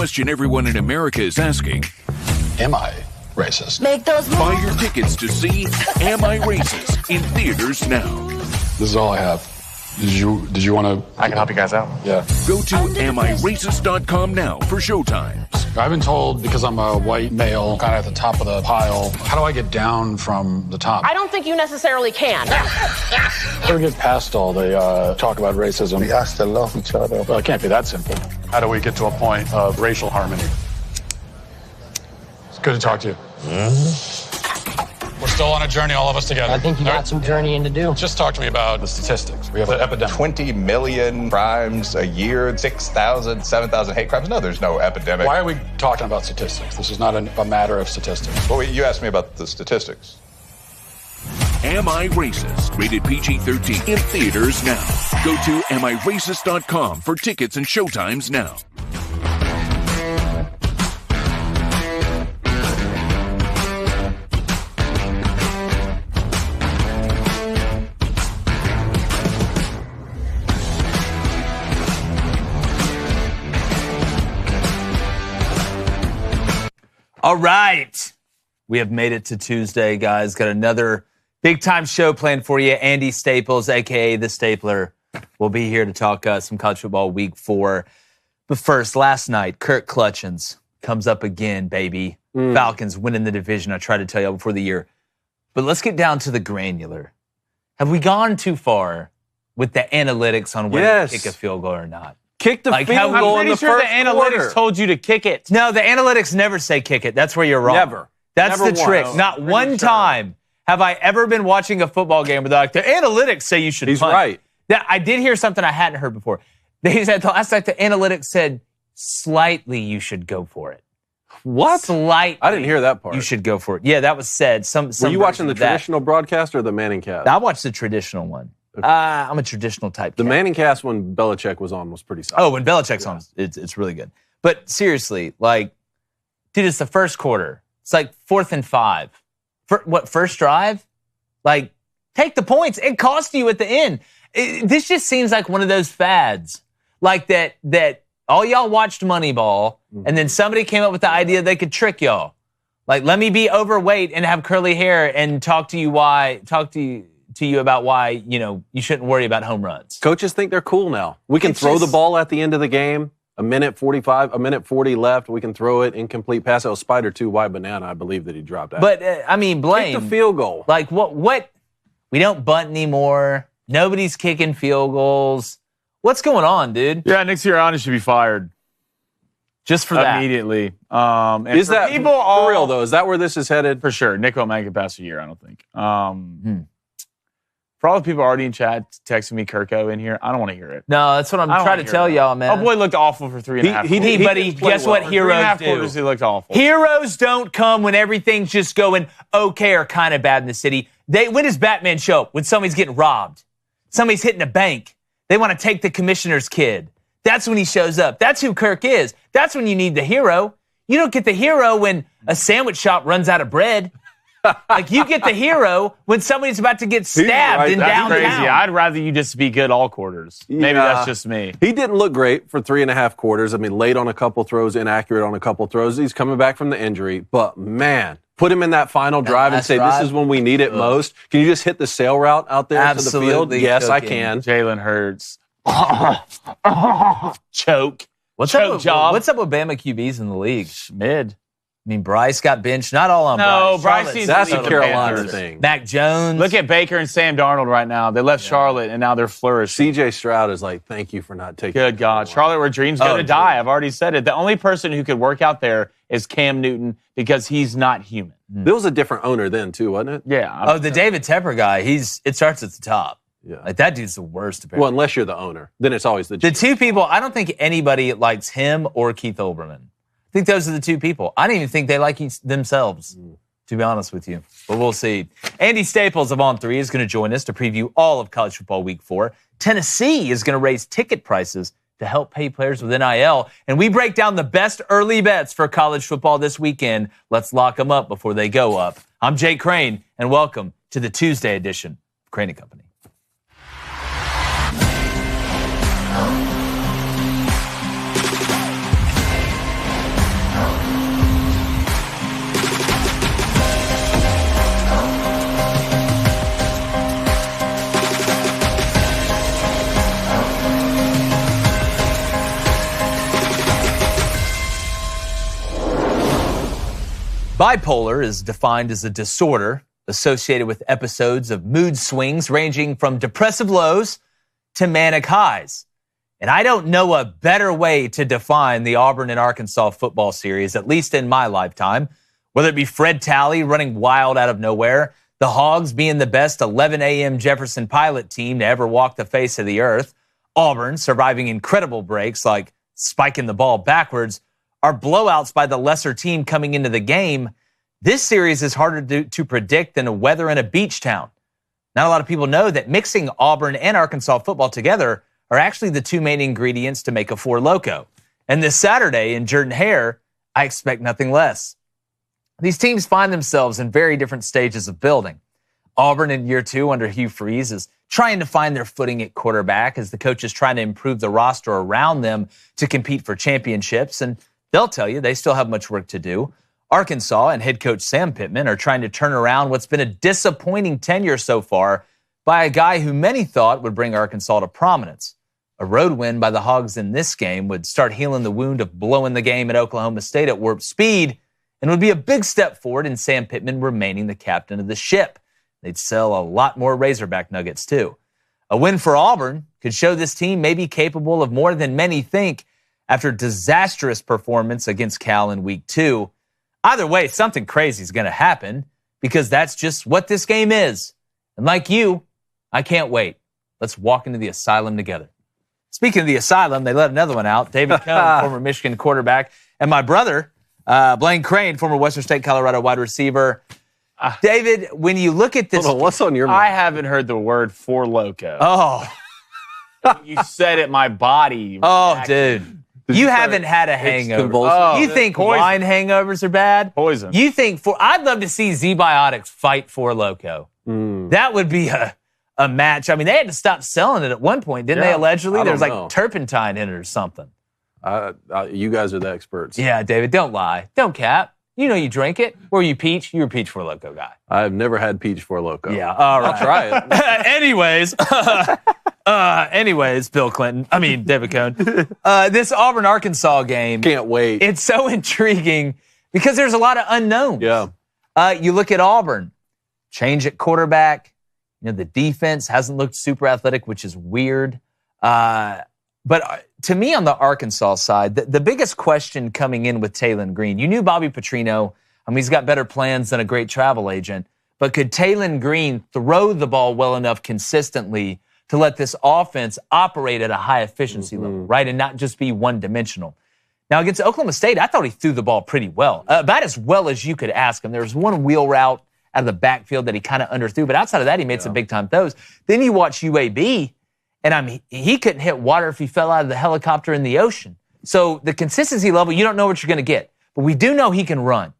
question everyone in America is asking. Am I racist? Make those moves. Buy your tickets to see Am I Racist in theaters now. This is all I have. Did you want to? I can help you guys out. Yeah. Go to AmIRacist.com now for showtimes. I've been told because I'm a white male, kind of at the top of the pile. How do I get down from the top? I don't think you necessarily can. How do we get past all the talk about racism? We have to love each other. Well, it can't be that simple. How do we get to a point of racial harmony? It's good to talk to you. We're still on a journey, all of us together. I think you got some journeying to do. Just talk to me about the statistics. We have an epidemic. 20 million crimes a year, 6,000, 7,000 hate crimes. No, there's no epidemic. Why are we talking about statistics? This is not a matter of statistics. Well, you asked me about the statistics. Am I Racist? Rated PG-13 in theaters now. Go to AmIRacist.com for tickets and showtimes now. All right. We have made it to Tuesday, guys. Got another big-time show planned for you. Andy Staples, a.k.a. The Stapler, will be here to talk some college football week 4. But first, last night, Kirk Clutchins comes up again, baby. Falcons winning the division, I tried to tell you before the year. But let's get down to the granular. Have we gone too far with the analytics on whether to kick a field goal or not? Kick the field goal in the first quarter. I'm pretty sure the analytics told you to kick it. No, the analytics never say kick it. That's where you're wrong. Never. That's Never the trick. once. Not one time have I ever been watching a football game where they're like, the analytics say you should He's punt. right. That, I did hear something I hadn't heard before. They said last night the analytics said slightly you should go for it. What? Slightly. I didn't hear that part. You should go for it. Yeah, that was said. Some Were you watching the version of that. traditional broadcast or the Manning cast? I watched the traditional one. I'm a traditional type. The cat. Manning cast when Belichick was on was pretty solid. Oh, when Belichick's on, it's really good. But seriously, like, dude, it's the first quarter. It's like 4th and 5. First drive? Like, take the points. It cost you at the end. This just seems like one of those fads. Like that all y'all watched Moneyball, and then somebody came up with the idea they could trick y'all. Like, let me be overweight and have curly hair and talk to you about why, you shouldn't worry about home runs. Coaches think they're cool now. We can throw the ball at the end of the game. A minute 40 left. We can throw it, incomplete pass. That was Spider 2 wide banana, I believe, that he dropped out. But, blame. Kick the field goal. Like, what? We don't bunt anymore. Nobody's kicking field goals. What's going on, dude? Yeah, Nick Sirianni should be fired. Just for that. Immediately. Is that people for real, though? Is that where this is headed? For sure. Nick won't make it past a year, I don't think. For all the people already in chat texting me Kirko in here, I don't want to hear it. No, that's what I'm trying to tell y'all, man. Oh, boy looked awful for 3.5 quarters. Buddy, guess what heroes do? 3.5 quarters, he looked awful. Heroes don't come when everything's just going okay or kind of bad in the city. When does Batman show up? When somebody's getting robbed. Somebody's hitting a bank. They want to take the commissioner's kid. That's when he shows up. That's who Kirk is. That's when you need the hero. You don't get the hero when a sandwich shop runs out of bread. Like, you get the hero when somebody's about to get stabbed in downtown. That's crazy. I'd rather you just be good all quarters. Maybe that's just me. He didn't look great for 3.5 quarters. I mean, late on a couple throws, inaccurate on a couple throws. He's coming back from the injury. But, man, put him in that final drive and say, this is when we need it most. Can you just hit the sail route out there to the field? Yes, I can. Jalen Hurts. Choke. What's up with Bama QBs in the league? Mid. I mean, Bryce got benched. Not all on Bryce. Bryce. That's a Carolina thing. Mac Jones. Look at Baker and Sam Darnold right now. They left Charlotte, and now they're flourishing. C.J. Stroud is like, thank you for not taking Good God. Charlotte, where dreams go to die. I've already said it. The only person who could work out there is Cam Newton because he's not human. There was a different owner then, too, wasn't it? Yeah. The David Tepper guy, it starts at the top. Yeah. Like, that dude's the worst, apparently. Well, unless you're the owner. Then it's always the GM. The two people, I don't think anybody likes him or Keith Olbermann. I think those are the two people. I don't even think they like themselves, to be honest with you. But we'll see. Andy Staples of On3 is going to join us to preview all of college football week 4. Tennessee is going to raise ticket prices to help pay players with NIL. And we break down the best early bets for college football this weekend. Let's lock them up before they go up. I'm Jake Crain, and welcome to the Tuesday edition of Crain & Company. Bipolar is defined as a disorder associated with episodes of mood swings ranging from depressive lows to manic highs. And I don't know a better way to define the Auburn and Arkansas football series, at least in my lifetime, whether it be Fred Talley running wild out of nowhere, the Hogs being the best 11 a.m. Jefferson Pilot team to ever walk the face of the earth, Auburn surviving incredible breaks like spiking the ball backwards, or blowouts by the lesser team coming into the game. This series is harder to predict than a weather in a beach town. Not a lot of people know that mixing Auburn and Arkansas football together are actually the two main ingredients to make a Four Loko. And this Saturday in Jordan-Hare, I expect nothing less. These teams find themselves in very different stages of building. Auburn in year 2 under Hugh Freeze is trying to find their footing at quarterback as the coach is trying to improve the roster around them to compete for championships. And they'll tell you they still have much work to do. Arkansas and head coach Sam Pittman are trying to turn around what's been a disappointing tenure so far by a guy who many thought would bring Arkansas to prominence. A road win by the Hogs in this game would start healing the wound of blowing the game at Oklahoma State at warp speed and would be a big step forward in Sam Pittman remaining the captain of the ship. They'd sell a lot more Razorback nuggets, too. A win for Auburn could show this team may be capable of more than many think after disastrous performance against Cal in week 2. Either way, something crazy is going to happen because that's just what this game is. And like you, I can't wait. Let's walk into the asylum together. Speaking of the asylum, they let another one out. David Cohn, former Michigan quarterback, and my brother, Blaine Crain, former Western State Colorado wide receiver. David, when you look at this... Hold on, what's on your mind? I haven't heard the word Four Loko. Oh. You said it, my body. Oh, dude. You haven't had a hangover. Oh, you think poison. wine hangovers are bad? Poison. You think... I'd love to see Z-Biotics fight Four Loko. That would be a match. I mean, they had to stop selling it at one point, didn't they, allegedly? There was like turpentine in it or something. You guys are the experts. Yeah, David, don't lie. Don't cap. You know you drink it. Were you Peach? You were Peach Four Loko guy. I've never had peach Four Loko. Yeah, all right. I'll try it. Anyways, David Cohn. This Auburn-Arkansas game. Can't wait. It's so intriguing because there's a lot of unknowns. Yeah. You look at Auburn. Change at quarterback. You know, the defense hasn't looked super athletic, which is weird. But to me, on the Arkansas side, the biggest question coming in with Taylon Green, you knew Bobby Petrino. He's got better plans than a great travel agent. But could Taylon Green throw the ball well enough consistently to let this offense operate at a high efficiency level, right, and not just be one-dimensional? Now, against Oklahoma State, I thought he threw the ball pretty well, about as well as you could ask him. There was one wheel route out of the backfield that he kind of underthrew, but outside of that, he made some big-time throws. Then you watch UAB, and he couldn't hit water if he fell out of the helicopter in the ocean. So the consistency level, you don't know what you're going to get. But we do know he can run.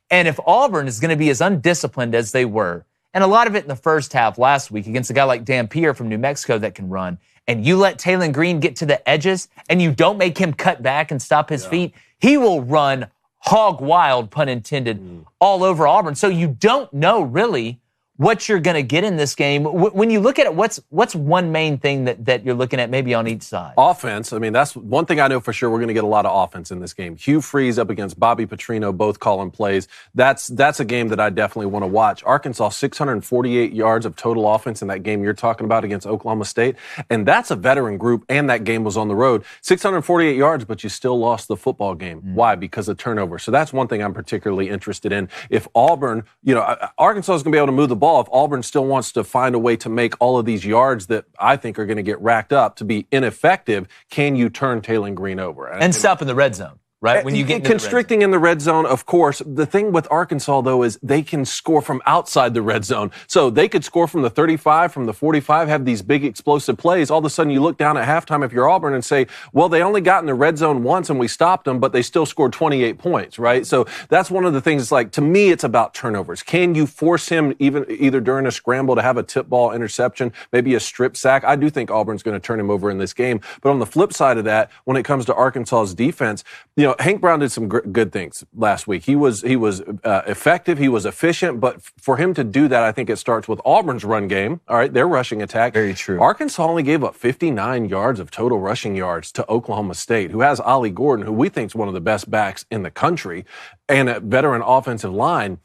And if Auburn is going to be as undisciplined as they were, and a lot of it in the first half last week against a guy like Dampier from New Mexico that can run, and you let Taylon Green get to the edges, and you don't make him cut back and stop his feet, he will run hog wild, pun intended, all over Auburn. So you don't know really what you're going to get in this game. When you look at it, what's one main thing that you're looking at maybe on each side? Offense. That's one thing I know for sure. We're going to get a lot of offense in this game. Hugh Freeze up against Bobby Petrino, both calling plays. That's a game that I definitely want to watch. Arkansas, 648 yards of total offense in that game you're talking about against Oklahoma State. And that's a veteran group, and that game was on the road. 648 yards, but you still lost the football game. Why? Because of turnover. So that's one thing I'm particularly interested in. If Auburn, Arkansas is going to be able to move the ball. If Auburn still wants to find a way to make all of these yards that I think are going to get racked up to be ineffective, can you turn Taylon Green over? And stop in the red zone, right? When you get constricting in the red zone, of course. The thing with Arkansas, though, is they can score from outside the red zone. So they could score from the 35, from the 45, have these big explosive plays. All of a sudden, you look down at halftime if you're Auburn and say, well, they only got in the red zone once and we stopped them, but they still scored 28 points, right? So that's one of the things. It's like, to me, it's about turnovers. Can you force him either during a scramble to have a tip ball interception, maybe a strip sack? I do think Auburn's going to turn him over in this game. But on the flip side of that, when it comes to Arkansas's defense, Hank Brown did some good things last week. He was effective. He was efficient. But for him to do that, I think it starts with Auburn's run game. All right, their rushing attack. Very true. Arkansas only gave up 59 yards of total rushing yards to Oklahoma State, who has Ollie Gordon, who we think is one of the best backs in the country, and a veteran offensive line.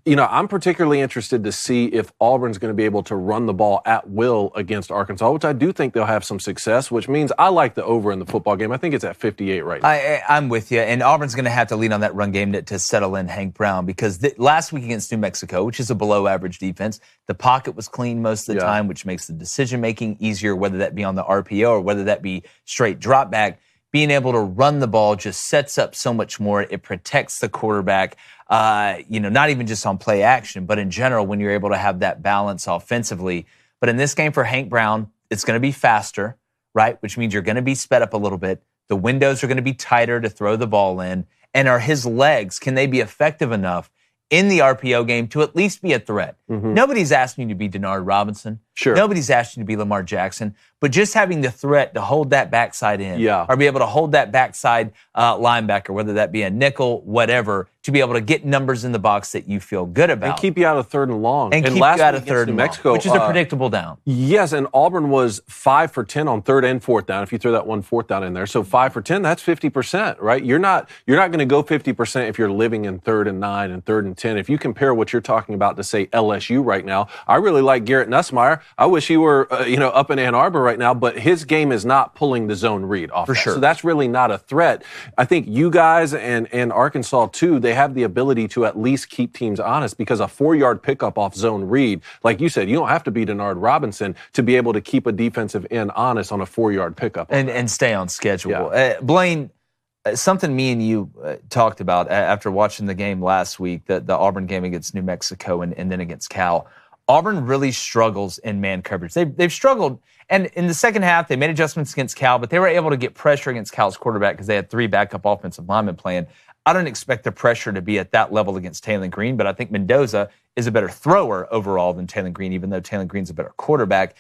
I'm particularly interested to see if Auburn's going to be able to run the ball at will against Arkansas, which I do think they'll have some success, which means I like the over in the football game. I think it's at 58 right now. I'm with you. And Auburn's going to have to lean on that run game to settle in Hank Brown because last week against New Mexico, which is a below-average defense, the pocket was clean most of the time, which makes the decision-making easier, whether that be on the RPO or whether that be straight drop back. Being able to run the ball just sets up so much more. It protects the quarterback, not even just on play action, but in general when you're able to have that balance offensively. But in this game for Hank Brown, it's going to be faster, right? Which means you're going to be sped up a little bit. The windows are going to be tighter to throw the ball in. And are his legs, can they be effective enough in the RPO game to at least be a threat? Mm-hmm. Nobody's asking you to be Denard Robinson. Sure. Nobody's asking you to be Lamar Jackson. But just having the threat to hold that backside in or be able to hold that backside linebacker, whether that be a nickel, whatever, to be able to get numbers in the box that you feel good about. And keep you out of third and long. And keep you out of third and long, Mexico, which is a predictable down. Yes, and Auburn was 5 for 10 on third and fourth down, if you throw that one fourth down in there. So 5 for 10, that's 50%, right? You're not going to go 50% if you're living in 3rd and 9 and 3rd and 10. If you compare what you're talking about to, say, LSU right now, I really like Garrett Nussmeier. I wish he were, up in Ann Arbor right now, but his game is not pulling the zone read off. For that. Sure. So that's really not a threat. I think you guys and Arkansas, too, they have the ability to at least keep teams honest because a 4-yard pickup off zone read, like you said, you don't have to be Denard Robinson to be able to keep a defensive end honest on a 4-yard pickup. And stay on schedule. Yeah. Blaine, something me and you talked about after watching the game last week, the Auburn game against New Mexico and then against Cal. Auburn really struggles in man coverage. They've struggled, and in the second half, they made adjustments against Cal, but they were able to get pressure against Cal's quarterback because they had 3 backup offensive linemen playing. I don't expect the pressure to be at that level against Taylor Green, but I think Mendoza is a better thrower overall than Taylor Green, even though Taylor Green's a better quarterback.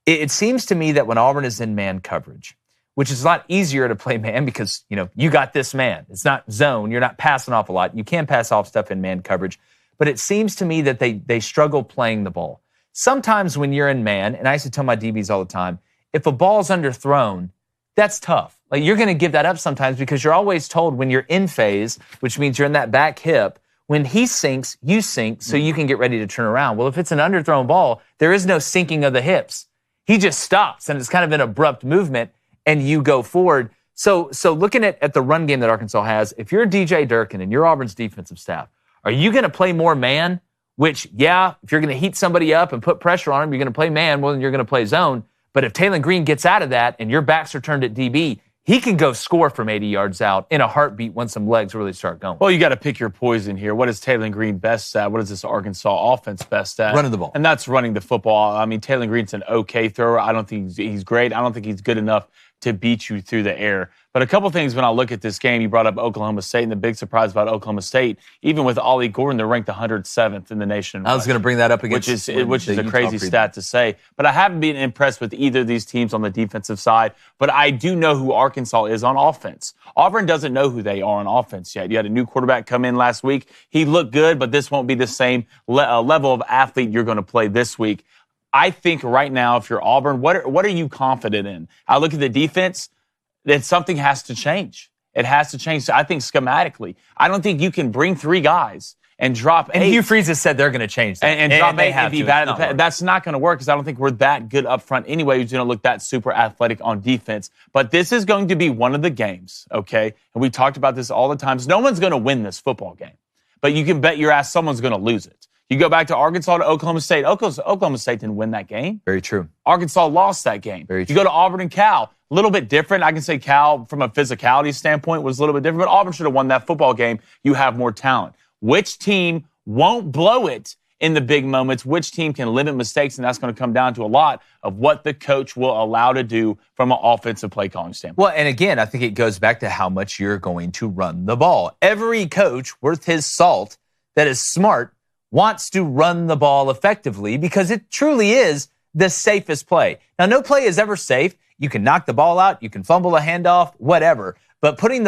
It seems to me that when Auburn is in man coverage, which is a lot easier to play man because, you got this man. It's not zone. You're not passing off a lot. You can pass off stuff in man coverage. But it seems to me that they struggle playing the ball. Sometimes when you're in man, and I used to tell my DBs all the time, if a ball's underthrown, that's tough. Like you're going to give that up sometimes because you're always told when you're in phase, which means you're in that back hip, when he sinks, you sink so you can get ready to turn around. Well, if it's an underthrown ball, there is no sinking of the hips. He just stops, and it's kind of an abrupt movement, and you go forward. So looking at the run game that Arkansas has, if you're DJ Durkin and you're Auburn's defensive staff, are you going to play more man? Which, if you're going to heat somebody up and put pressure on him, you're going to play man more than you're going to play zone. But if Taylor Green gets out of that and your backs are turned at DB, he can go score from 80 yards out in a heartbeat when some legs really start going. Well, you got to pick your poison here. What is Taylor Green best at? What is this Arkansas offense best at? Running the ball. And that's running the football. I mean, Taylor Green's an okay thrower. I don't think he's great. I don't think he's good enough to beat you through the air. But a couple things when I look at this game, you brought up Oklahoma State, and the big surprise about Oklahoma State, even with Ollie Gordon, they're ranked 107th in the nation. I was going to bring that up against which is a crazy stat to say. But I haven't been impressed with either of these teams on the defensive side. But I do know who Arkansas is on offense. Auburn doesn't know who they are on offense yet. You had a new quarterback come in last week. He looked good, but this won't be the same level of athlete you're going to play this week. I think right now, if you're Auburn, what are you confident in? I look at the defense, then something has to change. It has to change. So I think schematically, I don't think you can bring 3 guys and drop 8. And Hugh Freeze has said they're going to change that. And drop 8 and be bad at the pass. That's not going to work because I don't think we're that good up front anyway. Who's going to look that super athletic on defense. But this is going to be one of the games, okay? And we talked about this all the time. No one's going to win this football game. But you can bet your ass someone's going to lose it. You go back to Arkansas to Oklahoma State. Oklahoma State didn't win that game. Very true. Arkansas lost that game. Very true. You go to Auburn and Cal. A little bit different. I can say Cal, from a physicality standpoint, was a little bit different. But Auburn should have won that football game. You have more talent. Which team won't blow it in the big moments? Which team can limit mistakes? And that's going to come down to a lot of what the coach will allow to do from an offensive play calling standpoint. Well, and again, I think it goes back to how much you're going to run the ball. Every coach worth his salt that is smart wants to run the ball effectively because it truly is the safest play. Now, no play is ever safe. You can knock the ball out. You can fumble a handoff, whatever. But handing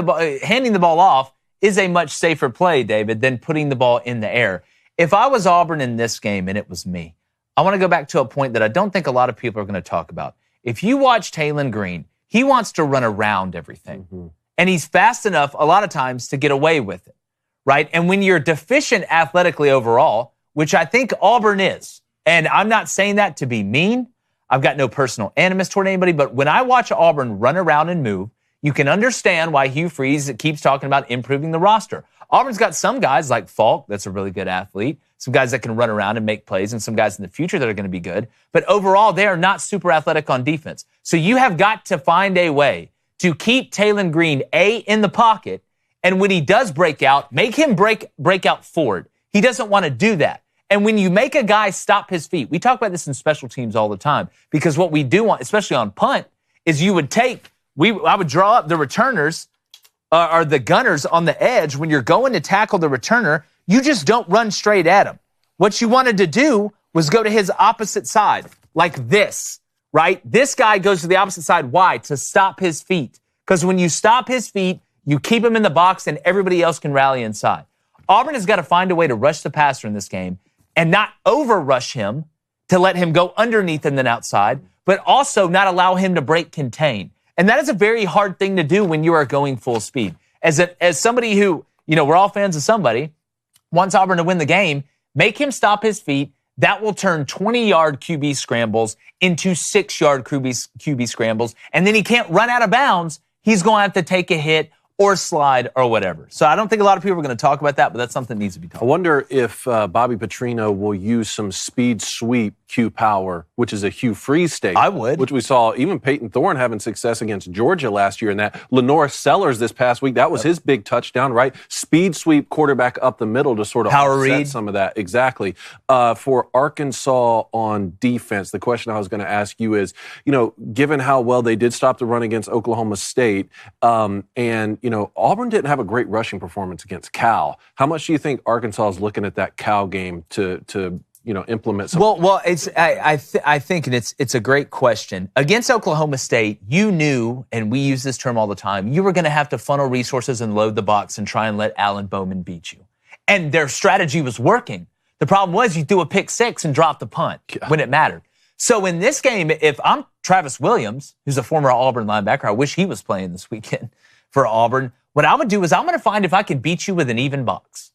the ball off is a much safer play, David, than putting the ball in the air. If I was Auburn in this game and it was me, I want to go back to a point that I don't think a lot of people are going to talk about. If you watch Taylon Green, he wants to run around everything. Mm-hmm. And he's fast enough a lot of times to get away with it, right? And when you're deficient athletically overall, which I think Auburn is, and I'm not saying that to be mean, I've got no personal animus toward anybody, but when I watch Auburn run around and move, you can understand why Hugh Freeze keeps talking about improving the roster. Auburn's got some guys like Falk, that's a really good athlete, some guys that can run around and make plays, and some guys in the future that are going to be good. But overall, they are not super athletic on defense. So you have got to find a way to keep Taylon Green, in the pocket, and when he does break out, make him break out forward. He doesn't want to do that. And when you make a guy stop his feet, we talk about this in special teams all the time, because what we do want, especially on punt, is you would I would draw up the returners or the gunners on the edge. When you're going to tackle the returner, you just don't run straight at him. What you wanted to do was go to his opposite side, like this, right? This guy goes to the opposite side. Why? To stop his feet. Because when you stop his feet, you keep him in the box and everybody else can rally inside. Auburn has got to find a way to rush the passer in this game and not over-rush him to let him go underneath and then outside, but also not allow him to break contain. And that is a very hard thing to do when you are going full speed. As somebody who, we're all fans of somebody, wants Auburn to win the game, make him stop his feet. That will turn 20-yard QB scrambles into 6-yard QB scrambles. And then he can't run out of bounds. He's going to have to take a hit or slide or whatever. So I don't think a lot of people are going to talk about that, but that's something that needs to be talked about. I wonder if Bobby Petrino will use some speed sweep Q power, which is a Hugh Freeze staple. I would. Which we saw even Peyton Thorne having success against Georgia last year in that. Lenore Sellers this past week, that was his big touchdown, right? Speed sweep quarterback up the middle to sort of offset some of that. Exactly. For Arkansas on defense, the question I was going to ask you is, given how well they did stop the run against Oklahoma State, and Auburn didn't have a great rushing performance against Cal. How much do you think Arkansas is looking at that Cal game to implement some? Well, I think, and it's a great question. Against Oklahoma State, you knew, and we use this term all the time, you were going to have to funnel resources and load the box and try and let Alan Bowman beat you. And their strategy was working. The problem was you threw a pick six and dropped the punt when it mattered. So in this game, if I'm Travis Williams, who's a former Auburn linebacker, I wish he was playing this weekend for Auburn, what I would do is I'm going to find if I can beat you with an even box.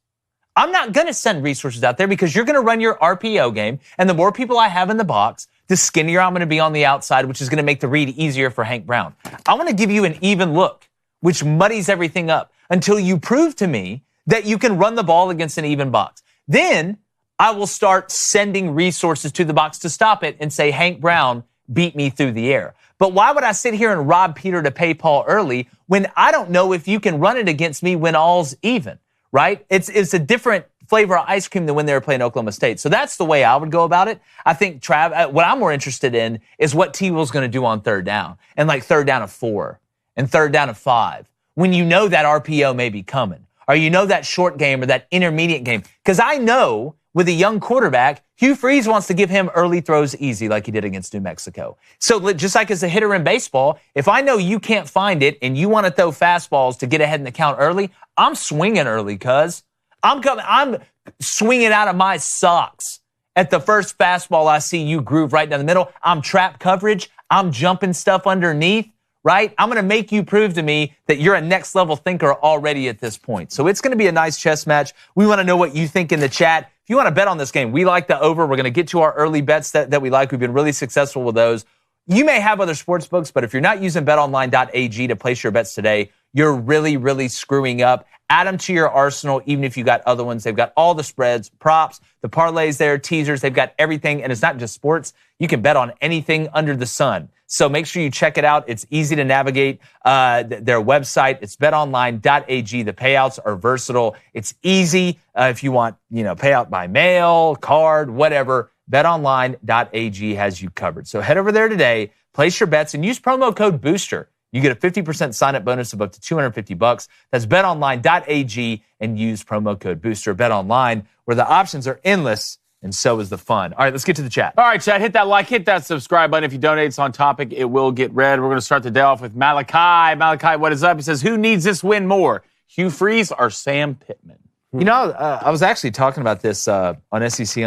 I'm not going to send resources out there because you're going to run your RPO game, and the more people I have in the box, the skinnier I'm going to be on the outside, which is going to make the read easier for Hank Brown. I want to give you an even look, which muddies everything up until you prove to me that you can run the ball against an even box. Then I will start sending resources to the box to stop it and say, Hank Brown beat me through the air. But why would I sit here and rob Peter to pay Paul early when I don't know if you can run it against me when all's even, right? It's a different flavor of ice cream than when they were playing Oklahoma State. So that's the way I would go about it. I think, what I'm more interested in is what T. Will's going to do on third down, and like third down of 4 and third down of 5, when you know that RPO may be coming, or you know that short game or that intermediate game. Because I know with a young quarterback, Hugh Freeze wants to give him early throws easy like he did against New Mexico. So just like as a hitter in baseball, if I know you can't find it and you want to throw fastballs to get ahead in the count early, I'm swinging early, cuz. I'm swinging out of my socks at the first fastball I see you groove right down the middle. I'm trap coverage. I'm jumping stuff underneath, right? I'm going to make you prove to me that you're a next level thinker already at this point. So it's going to be a nice chess match. We want to know what you think in the chat. If you want to bet on this game, we like the over. We're going to get to our early bets that we like. We've been really successful with those. You may have other sports books, but if you're not using betonline.ag to place your bets today, you're really, really screwing up. Add them to your arsenal, even if you got other ones. They've got all the spreads, props, the parlays there, teasers. They've got everything, and it's not just sports. You can bet on anything under the sun. So make sure you check it out. It's easy to navigate their website. It's betonline.ag. The payouts are versatile. It's easy if you want, payout by mail, card, whatever. betonline.ag has you covered. So head over there today, place your bets, and use promo code BOOSTER. You get a 50% sign-up bonus of up to $250. That's betonline.ag and use promo code BOOSTER. BetOnline, where the options are endless And so is the fun. All right, let's get to the chat. All right, chat, hit that like, hit that subscribe button. If you donate, it's on topic. It will get read. We're going to start the day off with Malachi. Malachi, what is up? He says, who needs this win more, Hugh Freeze or Sam Pittman? You know, I was actually talking about this on SEC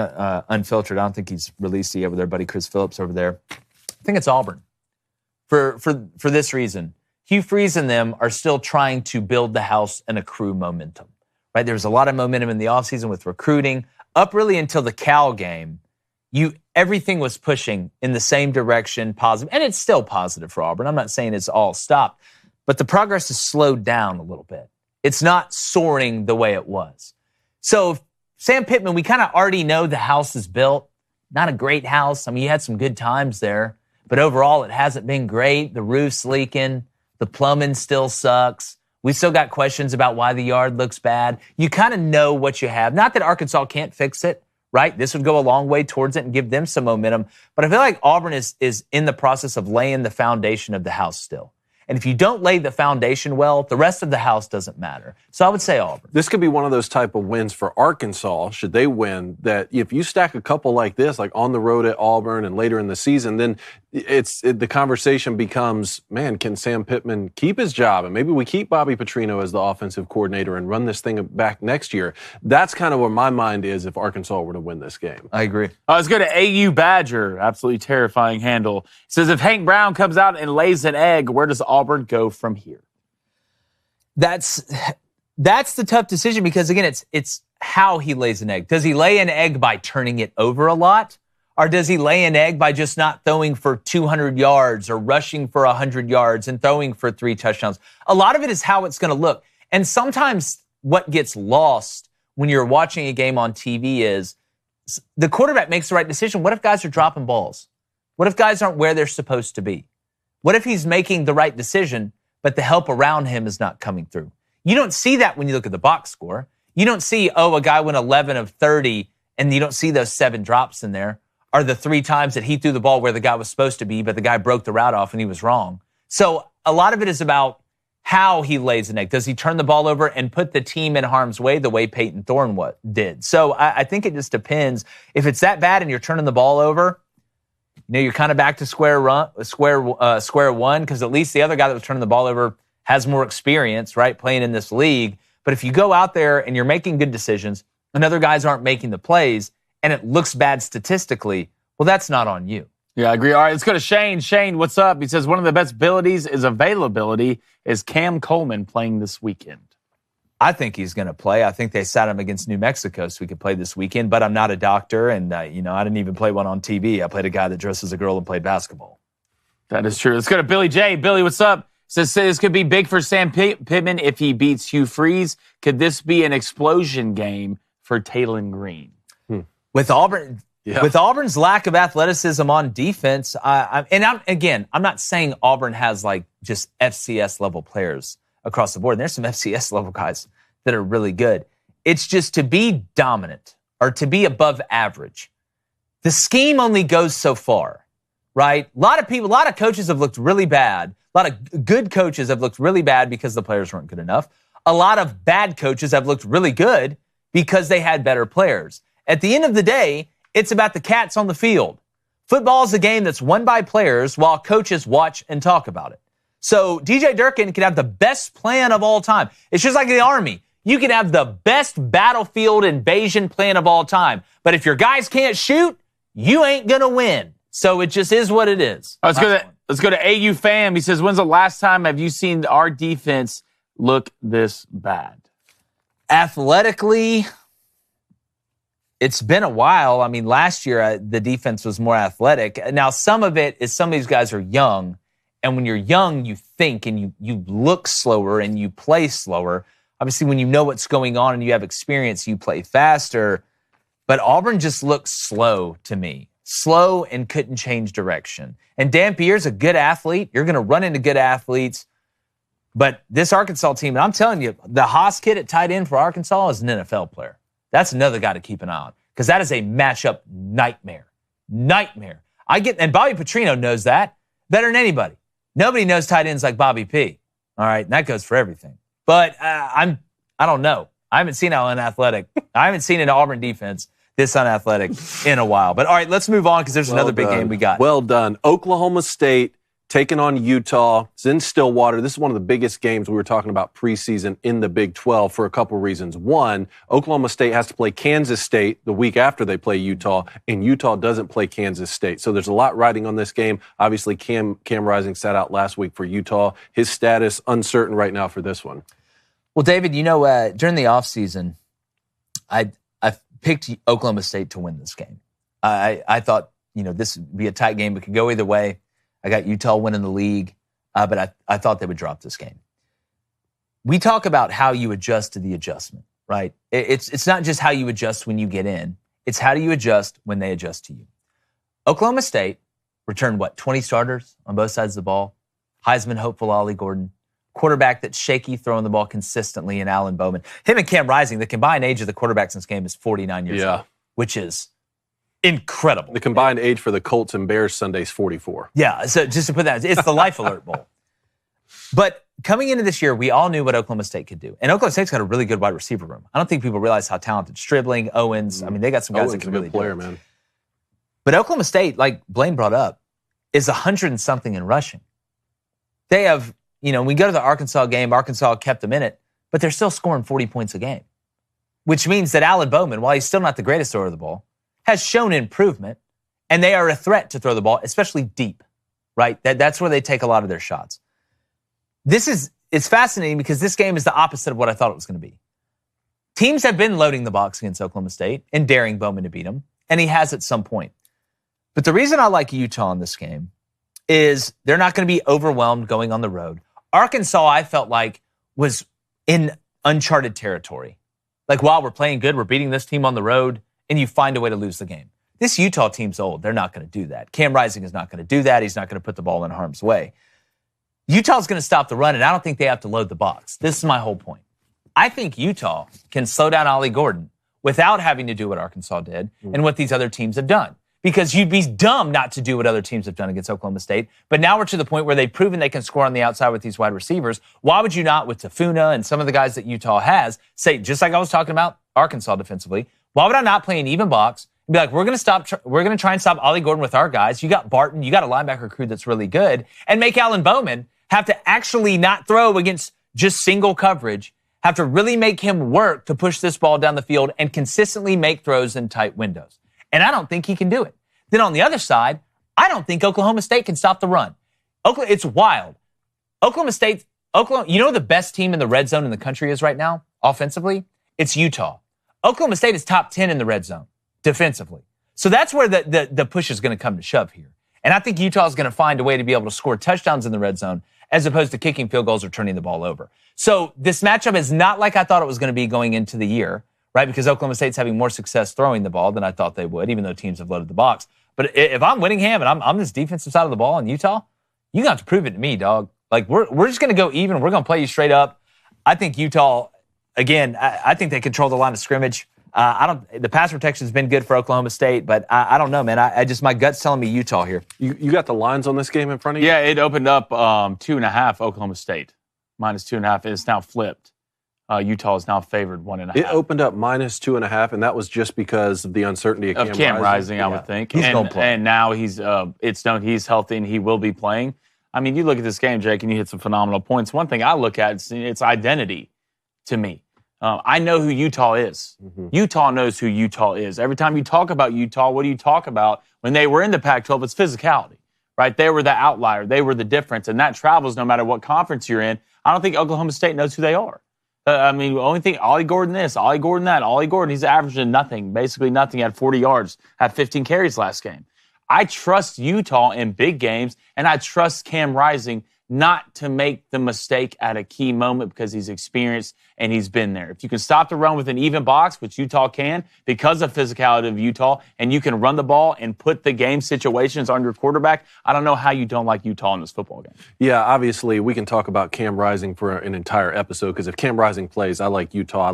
Unfiltered. I don't think he's released it yet with our buddy Chris Phillips over there. I think it's Auburn. For this reason, Hugh Freeze and them are still trying to build the house and accrue momentum. Right? There was a lot of momentum in the offseason with recruiting. Up really until the Cal game, everything was pushing in the same direction, positive. And it's still positive for Auburn. I'm not saying it's all stopped. But the progress has slowed down a little bit. It's not soaring the way it was. So Sam Pittman, we kind of already know the house is built. Not a great house. I mean, you had some good times there. But overall, it hasn't been great. The roof's leaking. The plumbing still sucks. We still got questions about why the yard looks bad. You kind of know what you have. Not that Arkansas can't fix it, right? This would go a long way towards it and give them some momentum. But I feel like Auburn is in the process of laying the foundation of the house still. And if you don't lay the foundation well, the rest of the house doesn't matter. So I would say Auburn. This could be one of those type of wins for Arkansas, should they win, that if you stack a couple like this, like on the road at Auburn and later in the season, then the conversation becomes, man, can Sam Pittman keep his job? And maybe we keep Bobby Petrino as the offensive coordinator and run this thing back next year. That's kind of where my mind is if Arkansas were to win this game. I agree. Let's go to AU Badger. Absolutely terrifying handle. It says, if Hank Brown comes out and lays an egg, where does Auburn go from here? That's the tough decision because, again, it's how he lays an egg. Does he lay an egg by turning it over a lot? Or does he lay an egg by just not throwing for 200 yards or rushing for 100 yards and throwing for 3 touchdowns? A lot of it is how it's going to look. And sometimes what gets lost when you're watching a game on TV is the quarterback makes the right decision. What if guys are dropping balls? What if guys aren't where they're supposed to be? What if he's making the right decision, but the help around him is not coming through? You don't see that when you look at the box score. You don't see, a guy went 11 of 30, and you don't see those 7 drops in there. Or the 3 times that he threw the ball where the guy was supposed to be, but the guy broke the route off and he was wrong. So a lot of it is about how he lays an egg. Does he turn the ball over and put the team in harm's way the way Peyton Thorne did? So I think it just depends. If it's that bad and you're turning the ball over, you're kind of back to square one, because at least the other guy that was turning the ball over has more experience, right, playing in this league. But if you go out there and you're making good decisions and other guys aren't making the plays, and it looks bad statistically, well, that's not on you. Yeah, I agree. All right, let's go to Shane. Shane, what's up? He says, one of the best abilities is availability. Is Cam Coleman playing this weekend? I think he's going to play. I think they sat him against New Mexico so he could play this weekend, but I'm not a doctor, and, I didn't even play one on TV. I played a guy that dressed as a girl and played basketball. That is true. Let's go to Billy J. Billy, what's up? Says this could be big for Sam Pittman if he beats Hugh Freeze. Could this be an explosion game for Taylon Green? With Auburn, with Auburn's lack of athleticism on defense, I'm not saying Auburn has like just FCS level players across the board. There's some FCS level guys that are really good. It's just to be dominant or to be above average. The scheme only goes so far, right? A lot of coaches have looked really bad. A lot of good coaches have looked really bad because the players weren't good enough. A lot of bad coaches have looked really good because they had better players. At the end of the day, it's about the cats on the field. Football is a game that's won by players while coaches watch and talk about it. So DJ Durkin can have the best plan of all time. It's just like the Army. You can have the best battlefield invasion plan of all time. But if your guys can't shoot, you ain't going to win. So it just is what it is. Let's go to AU Fam. He says, when's the last time have you seen our defense look this bad? Athletically, it's been a while. I mean, last year, the defense was more athletic. Now, some of it is some of these guys are young. And when you're young, you think and you look slower and you play slower. Obviously, when you know what's going on and you have experience, you play faster. But Auburn just looks slow to me. Slow and couldn't change direction. And Dan Pierre's a good athlete. You're going to run into good athletes. But this Arkansas team, and I'm telling you, the Haas kid at tight end for Arkansas is an NFL player. That's another guy to keep an eye on because that is a matchup nightmare. Nightmare. And Bobby Petrino knows that better than anybody. Nobody knows tight ends like Bobby P. All right, and that goes for everything. But I don't know. I haven't seen how unathletic. I haven't seen an Auburn defense this unathletic in a while. But all right, let's move on because there's another big game we got. Well done. Oklahoma State taking on Utah. It's in Stillwater. This is one of the biggest games we were talking about preseason in the Big 12 for a couple reasons. One, Oklahoma State has to play Kansas State the week after they play Utah, and Utah doesn't play Kansas State. So there's a lot riding on this game. Obviously, Cam Rising sat out last week for Utah. His status uncertain right now for this one. Well, David, during the offseason, I picked Oklahoma State to win this game. I thought, this would be a tight game. It could go either way. I got Utah winning the league, but I thought they would drop this game. We talk about how you adjust to the adjustment, right? It's not just how you adjust when you get in. It's how do you adjust when they adjust to you. Oklahoma State returned, 20 starters on both sides of the ball. Heisman hopeful Ollie Gordon. Quarterback that's shaky, throwing the ball consistently in Alan Bowman. Him and Cam Rising, the combined age of the quarterbacks in this game is 49 years old, which is incredible. The combined age for the Colts and Bears Sunday is 44. Yeah, so just to put that, it's the Life Alert Bowl. But coming into this year, we all knew what Oklahoma State could do. And Oklahoma State's got a really good wide receiver room. I don't think people realize how talented Stribling, Owens, they got some guys that can really player, do it. Man. But Oklahoma State, like Blaine brought up, is 100 and something in rushing. They have, we go to the Arkansas game, Arkansas kept them in it, but they're still scoring 40 points a game, which means that Alan Bowman, while he's still not the greatest thrower of the ball, has shown improvement, and they are a threat to throw the ball, especially deep, right? That's where they take a lot of their shots. It's fascinating because this game is the opposite of what I thought it was going to be. Teams have been loading the box against Oklahoma State and daring Bowman to beat them, and he has at some point. But the reason I like Utah in this game is they're not going to be overwhelmed going on the road. Arkansas, I felt like, was in uncharted territory. Like, wow, we're playing good, we're beating this team on the road, and you find a way to lose the game. This Utah team's old. They're not going to do that. Cam Rising is not going to do that. He's not going to put the ball in harm's way. Utah's going to stop the run, and I don't think they have to load the box. This is my whole point. I think Utah can slow down Ollie Gordon without having to do what Arkansas did and what these other teams have done. Because you'd be dumb not to do what other teams have done against Oklahoma State. But now we're to the point where they've proven they can score on the outside with these wide receivers. Why would you not, with Tafuna and some of the guys that Utah has, say, just like I was talking about Arkansas defensively, why would I not play an even box and be like, we're going to try and stop Ollie Gordon with our guys. You got Barton, you got a linebacker crew that's really good, and make Alan Bowman have to actually not throw against just single coverage, have to really make him work to push this ball down the field and consistently make throws in tight windows. And I don't think he can do it. Then on the other side, I don't think Oklahoma State can stop the run. It's wild. Oklahoma, the best team in the red zone in the country is right now, offensively? It's Utah. Oklahoma State is top 10 in the red zone, defensively. So that's where the push is going to come to shove here. And I think Utah is going to find a way to be able to score touchdowns in the red zone as opposed to kicking field goals or turning the ball over. So this matchup is not like I thought it was going to be going into the year, right? Because Oklahoma State's having more success throwing the ball than I thought they would, even though teams have loaded the box. But if I'm Whittingham and I'm this defensive side of the ball in Utah, you're going to have to prove it to me, dog. Like, we're just going to go even. We're going to play you straight up. I think Utah, again, I think they control the line of scrimmage. The pass protection has been good for Oklahoma State, but I don't know, man. My gut's telling me Utah here. You got the lines on this game in front of you? Yeah, it opened up 2.5 Oklahoma State, -2.5. It's now flipped. Utah is now favored 1.5. It opened up -2.5, and that was just because of the uncertainty of Cam Rising. I would think. He's going to play. And now it's known he's healthy and he will be playing. I mean, you look at this game, Jake, and you hit some phenomenal points. One thing I look at is its identity to me. I know who Utah is. Mm-hmm. Utah knows who Utah is. Every time you talk about Utah, what do you talk about? When they were in the Pac-12, it's physicality, right? They were the outlier. They were the difference, and that travels no matter what conference you're in. I don't think Oklahoma State knows who they are. The only thing, Ollie Gordon this, Ollie Gordon that, Ollie Gordon, he's averaging nothing, basically nothing, had 40 yards, had 15 carries last game. I trust Utah in big games, and I trust Cam Rising not to make the mistake at a key moment because he's experienced and he's been there. If you can stop the run with an even box, which Utah can because of physicality of Utah, and you can run the ball and put the game situations on your quarterback, I don't know how you don't like Utah in this football game. Yeah, obviously we can talk about Cam Rising for an entire episode because if Cam Rising plays, I like Utah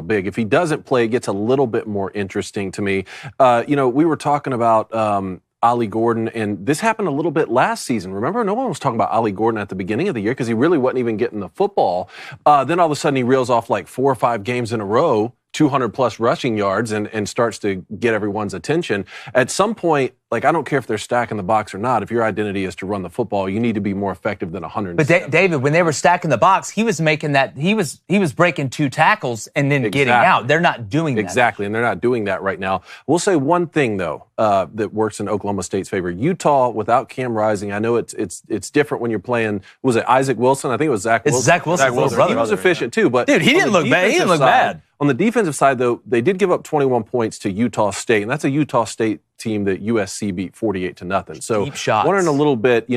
big. If he doesn't play, it gets a little bit more interesting to me. We were talking about Ollie Gordon, and this happened a little bit last season. Remember, no one was talking about Ollie Gordon at the beginning of the year because he really wasn't even getting the football. Then all of a sudden he reels off like 4 or 5 games in a row, 200-plus rushing yards and starts to get everyone's attention. At some point, like, I don't care if they're stacking the box or not. If your identity is to run the football, you need to be more effective than 100. But David, when they were stacking the box, he was making that he was breaking 2 tackles and then getting out. They're not doing that. Exactly, and they're not doing that right now. We'll say one thing though that works in Oklahoma State's favor. Utah without Cam Rising, I know it's different when you're playing. Was it Isaac Wilson? I think it was Zach Wilson. It's Zach Wilson's little brother. He was efficient too, but dude, he didn't look bad. He didn't look bad. On the defensive side, though, they did give up 21 points to Utah State, and that's a Utah State team that USC beat 48-0. So, wondering a little bit,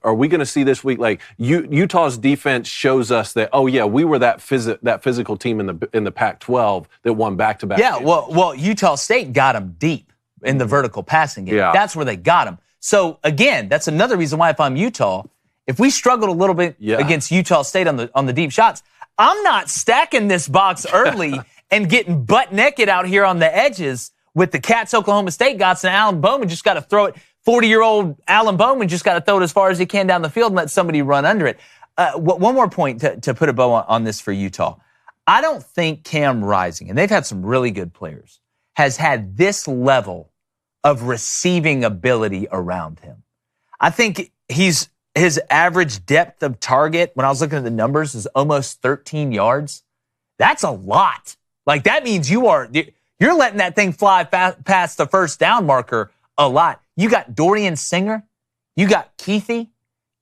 are we going to see this week, like Utah's defense shows us that, oh yeah, we were that physical team in the Pac-12 that won back-to-back. Yeah, well, Utah State got them deep in the vertical passing game. Yeah. That's where they got them. So again, that's another reason why if I'm Utah, if we struggled a little bit against Utah State on the deep shots, I'm not stacking this box early and getting butt naked out here on the edges with the Cats Oklahoma State guys, and Alan Bowman just got to throw it. 40-year-old Alan Bowman just got to throw it as far as he can down the field and let somebody run under it. One more point to put a bow on this for Utah. I don't think Cam Rising, and they've had some really good players, has had this level of receiving ability around him. I think his average depth of target, when I was looking at the numbers, is almost 13 yards. That's a lot. Like, that means you're letting that thing fly past the first down marker a lot. You got Dorian Singer. You got Keithy.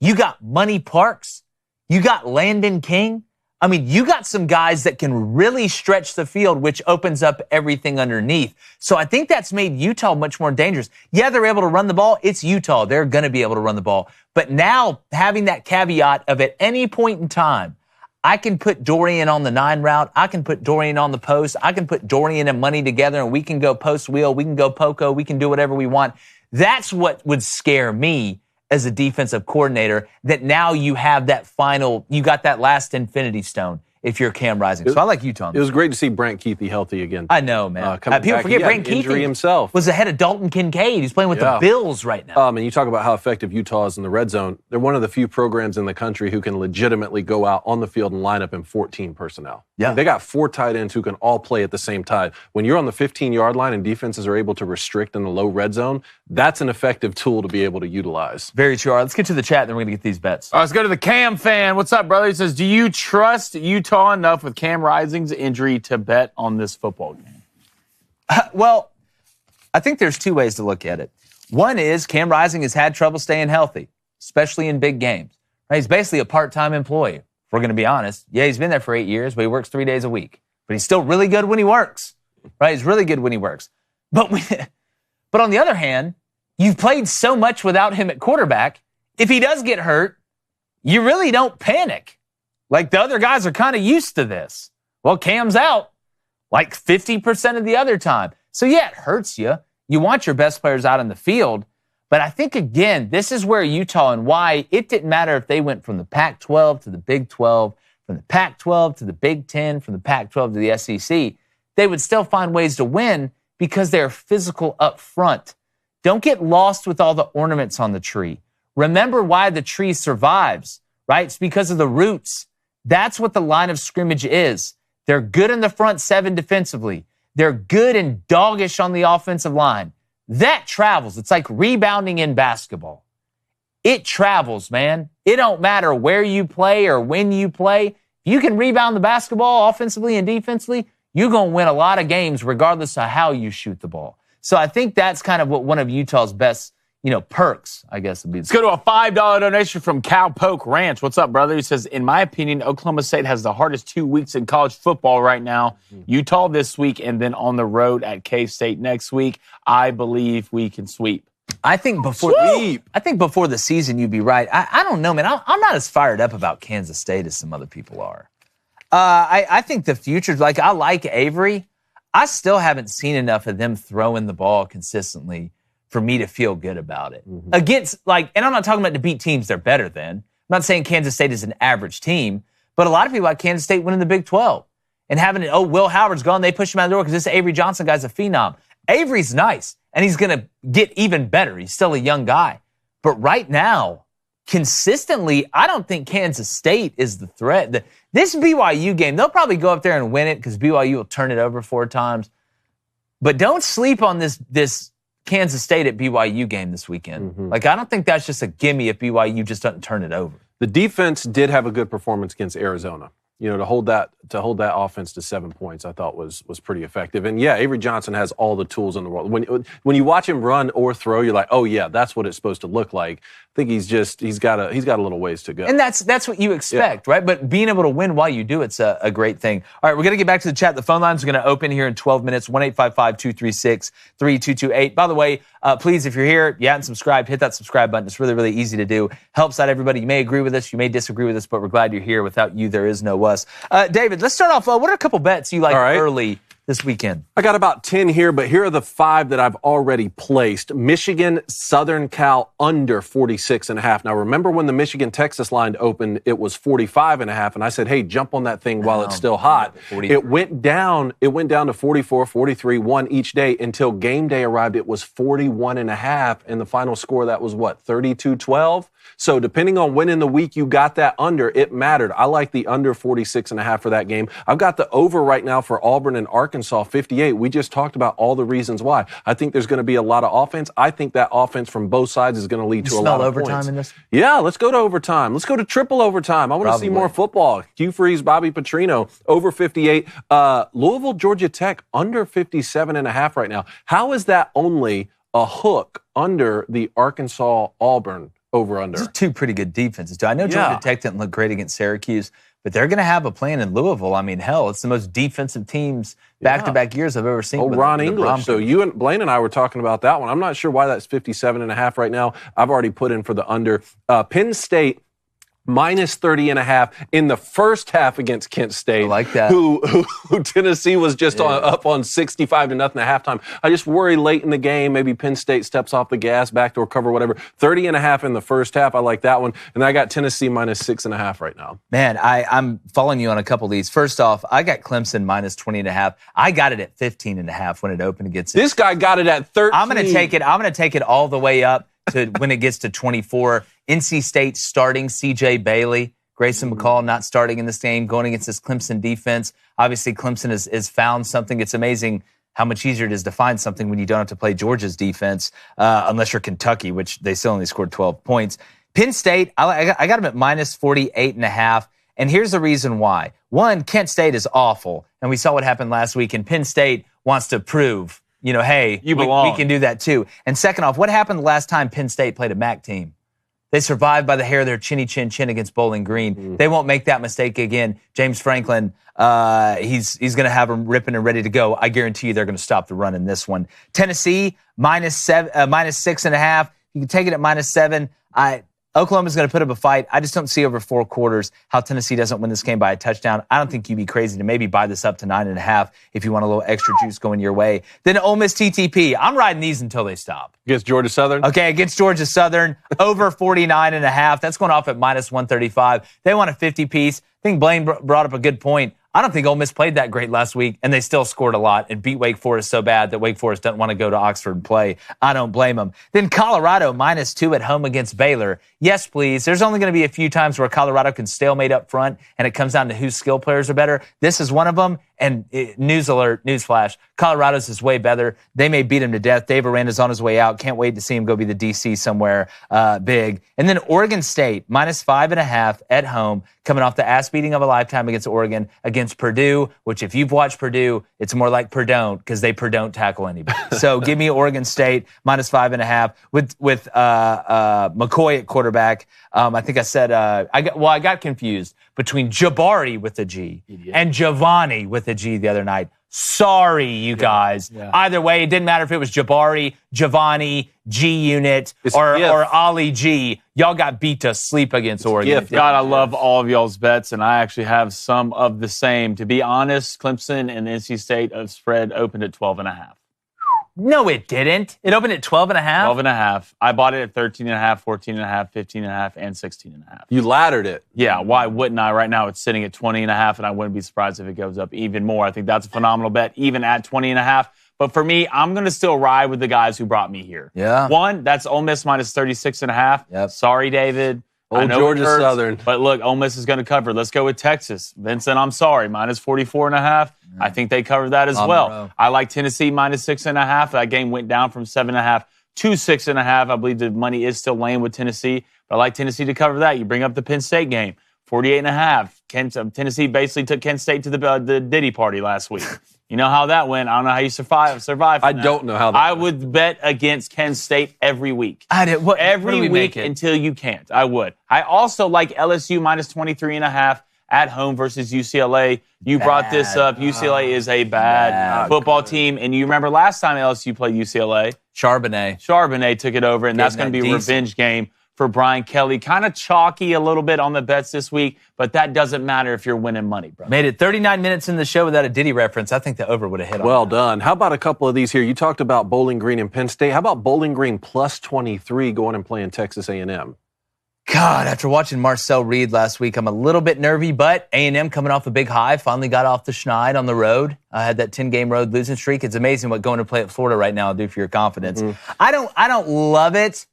You got Money Parks. You got Landon King. I mean, you got some guys that can really stretch the field, which opens up everything underneath. So I think that's made Utah much more dangerous. Yeah, they're able to run the ball. It's Utah. They're going to be able to run the ball. But now having that caveat of at any point in time, I can put Dorian on the 9 route. I can put Dorian on the post. I can put Dorian and Money together, and we can go post wheel. We can go poco. We can do whatever we want. That's what would scare me as a defensive coordinator, that now you have that you got that last infinity stone if you're Cam Rising. So I like Utah. It was great to see Brant Keithy healthy again. I know, man. People forget Brant Keithy himself was ahead of Dalton Kincaid. He's playing with the Bills right now. And you talk about how effective Utah is in the red zone. They're one of the few programs in the country who can legitimately go out on the field and line up in 14 personnel. Yeah. They got 4 tight ends who can all play at the same time. When you're on the 15-yard line and defenses are able to restrict in the low red zone, that's an effective tool to be able to utilize. Very true. All right, let's get to the chat, then we're going to get these bets. All right, let's go to the Cam fan. What's up, brother? He says, do you trust Utah enough with Cam Rising's injury to bet on this football game? Well, I think there's 2 ways to look at it. One is Cam Rising has had trouble staying healthy, especially in big games. Right? He's basically a part-time employee, if we're going to be honest. Yeah, he's been there for 8 years, but he works 3 days a week. But he's still really good when he works. Right? He's really good when he works. But on the other hand, you've played so much without him at quarterback. If he does get hurt, you really don't panic. Like, the other guys are kind of used to this. Well, Cam's out like 50% of the other time. So, yeah, it hurts you. You want your best players out in the field. But I think, again, this is where Utah and why it didn't matter if they went from the Pac-12 to the Big 12, from the Pac-12 to the Big 10, from the Pac-12 to the SEC. They would still find ways to win because they're physical up front. Don't get lost with all the ornaments on the tree. Remember why the tree survives, right? It's because of the roots. That's what the line of scrimmage is. They're good in the front 7 defensively. They're good and doggish on the offensive line. That travels. It's like rebounding in basketball. It travels, man. It don't matter where you play or when you play. If you can rebound the basketball offensively and defensively, you're going to win a lot of games regardless of how you shoot the ball. So I think that's kind of what one of Utah's best, perks, I guess, would be. Let's go to a $5 donation from Cowpoke Ranch. What's up, brother? He says, in my opinion, Oklahoma State has the hardest 2 weeks in college football right now. Utah this week and then on the road at K-State next week. I believe we can sweep. I think before the season, you'd be right. I don't know, man. I'm not as fired up about Kansas State as some other people are. I think the future's I like Avery. I still haven't seen enough of them throwing the ball consistently for me to feel good about it. Against, and I'm not talking about to beat teams they're better than. I'm not saying Kansas State is an average team, but a lot of people like Kansas State winning the Big 12 and having Will Howard's gone, they push him out the door because this Avery Johnson guy's a phenom. Avery's nice, and he's going to get even better. He's still a young guy. But right now, consistently, I don't think Kansas State is the threat. This BYU game, they'll probably go up there and win it because BYU will turn it over 4 times. But don't sleep on this Kansas State at BYU game this weekend. Mm-hmm. Like, I don't think that's just a gimme if BYU just doesn't turn it over. The defense did have a good performance against Arizona. You know, to hold that offense to 7 points, I thought was pretty effective. And yeah, Avery Johnson has all the tools in the world. When you watch him run or throw, you're like, oh yeah, that's what it's supposed to look like. I think he's got a little ways to go. And that's what you expect, right? But being able to win while you do, it's a great thing. All right, we're going to get back to the chat. The phone lines are going to open here in 12 minutes, 1-855-236-3228. By the way, please, if you're here, you haven't subscribed, hit that subscribe button. It's really, really easy to do. Helps out everybody. You may agree with us, you may disagree with us, but we're glad you're here. Without you, there is no us. David, let's start off. What are a couple bets you like early this weekend? I got about 10 here, but here are the 5 that I've already placed. Michigan, Southern Cal, under 46.5. Now, remember when the Michigan-Texas line opened, it was 45.5, and I said, hey, jump on that thing while it's still hot. It went down to 44, 43, 1 each day until game day arrived. It was 41.5, and the final score, that was what, 32-12? So depending on when in the week you got that under, it mattered. I like the under 46.5 for that game. I've got the over right now for Auburn and Arkansas, 58. We just talked about all the reasons why. I think there's going to be a lot of offense. I think that offense from both sides is going to lead to a lot of overtime points. In this? Yeah, let's go to overtime. Let's go to triple overtime. I want to see more football. Hugh Freeze, Bobby Petrino, over 58. Louisville, Georgia Tech, under 57.5 right now. How is that only a hook under the Arkansas Auburn over-under? These are 2 pretty good defenses, too. I know Georgia Tech didn't look great against Syracuse, but they're going to have a plan in Louisville. I mean, hell, it's the most defensive teams back-to-back years I've ever seen. Oh, Ron English. So you and Blaine and I were talking about that one. I'm not sure why that's 57.5 right now. I've already put in for the under. Penn State, minus 30.5 in the first half against Kent State. I like that. Who Tennessee was just up on 65-0 at halftime. I just worry late in the game, maybe Penn State steps off the gas, backdoor cover, whatever. 30.5 in the first half. I like that one. And I got Tennessee minus 6.5 right now. Man, I'm following you on a couple of these. First off, I got Clemson minus 20.5. I got it at 15.5 when it opened against. This guy got it at 13. I'm going to take it all the way up to when it gets to 24. NC State starting C.J. Bailey. Grayson McCall not starting in this game, going against this Clemson defense. Obviously, Clemson has found something. It's amazing how much easier it is to find something when you don't have to play Georgia's defense, unless you're Kentucky, which they still only scored 12 points. Penn State, I got them at minus 48.5. And here's the reason why. One, Kent State is awful. And we saw what happened last week. And Penn State wants to prove, hey, we can do that too. And second off, what happened the last time Penn State played a MAC team? They survived by the hair of their chinny chin chin against Bowling Green. They won't make that mistake again. James Franklin, he's going to have them ripping and ready to go. I guarantee you they're going to stop the run in this one. Tennessee, minus 6.5. You can take it at minus 7. Oklahoma's going to put up a fight. I just don't see over 4 quarters how Tennessee doesn't win this game by a touchdown. I don't think you'd be crazy to maybe buy this up to 9.5 if you want a little extra juice going your way. Then Ole Miss TTP. I'm riding these until they stop. Against Georgia Southern? Okay, against Georgia Southern, over 49.5. That's going off at minus 135. They want a 50-piece. I think Blaine brought up a good point. I don't think Ole Miss played that great last week, and they still scored a lot and beat Wake Forest so bad that Wake Forest doesn't want to go to Oxford and play. I don't blame them. Then Colorado, minus 2 at home against Baylor. Yes, please. There's only going to be a few times where Colorado can stalemate up front, and it comes down to whose skill players are better. This is one of them, and news alert, newsflash, Colorado's is way better. They may beat him to death. Dave Aranda's on his way out. Can't wait to see him go be the DC somewhere big. And then Oregon State, minus 5.5 at home, coming off the ass beating of a lifetime against Oregon, against Purdue, which if you've watched Purdue, it's more like Purdue because they don't tackle anybody. So give me Oregon State minus 5.5 with McCoy at quarterback. I think I said I got confused between Jabari with a G and Giovanni with a G the other night. Sorry, you guys. Yeah. Either way, it didn't matter if it was Jabari, Giovanni, G-Unit, or Ali G. Y'all got beat to sleep against Oregon. God, I love all of y'all's bets, and I actually have some of the same. To be honest, Clemson and NC State spread opened at 12.5. No, it didn't. It opened at 12.5? 12.5. I bought it at 13.5, 14.5, 15.5, and 16.5. You laddered it. Yeah, why wouldn't I? Right now it's sitting at 20.5, and I wouldn't be surprised if it goes up even more. I think that's a phenomenal bet, even at 20.5. But for me, I'm going to still ride with the guys who brought me here. Yeah. One, that's Ole Miss minus 36.5. Yep. Sorry, David. Old Georgia Southern. But look, Ole Miss is going to cover. Let's go with Texas. Vincent, I'm sorry, minus 44.5. I think they covered that as well. I like Tennessee minus 6.5. That game went down from 7.5 to 6.5. I believe the money is still laying with Tennessee, but I like Tennessee to cover that. You bring up the Penn State game, 48.5. Tennessee basically took Kent State to the Diddy party last week. You know how that went. I don't know how you survive. I don't know how that went. would bet against Kent State every week. Every week until you can't. I would. I also like LSU minus 23.5 at home versus UCLA. You brought this up. UCLA is a bad football team. And you remember last time LSU played UCLA? Charbonnet took it over, and that's going to be a revenge game for Brian Kelly. Kind of chalky a little bit on the bets this week, but that doesn't matter if you're winning money, bro. Made it 39 minutes in the show without a Diddy reference. I think the over would have hit on Well that. done. How about a couple of these here? You talked about Bowling Green and Penn State. How about Bowling Green plus 23 going and playing Texas A&M? God, after watching Marcel Reed last week, I'm a little bit nervy, but A&M coming off a big high, finally got off the schneid on the road. I had that 10-game road losing streak. It's amazing what going to play at Florida right now will do for your confidence. Mm-hmm. I don't love it,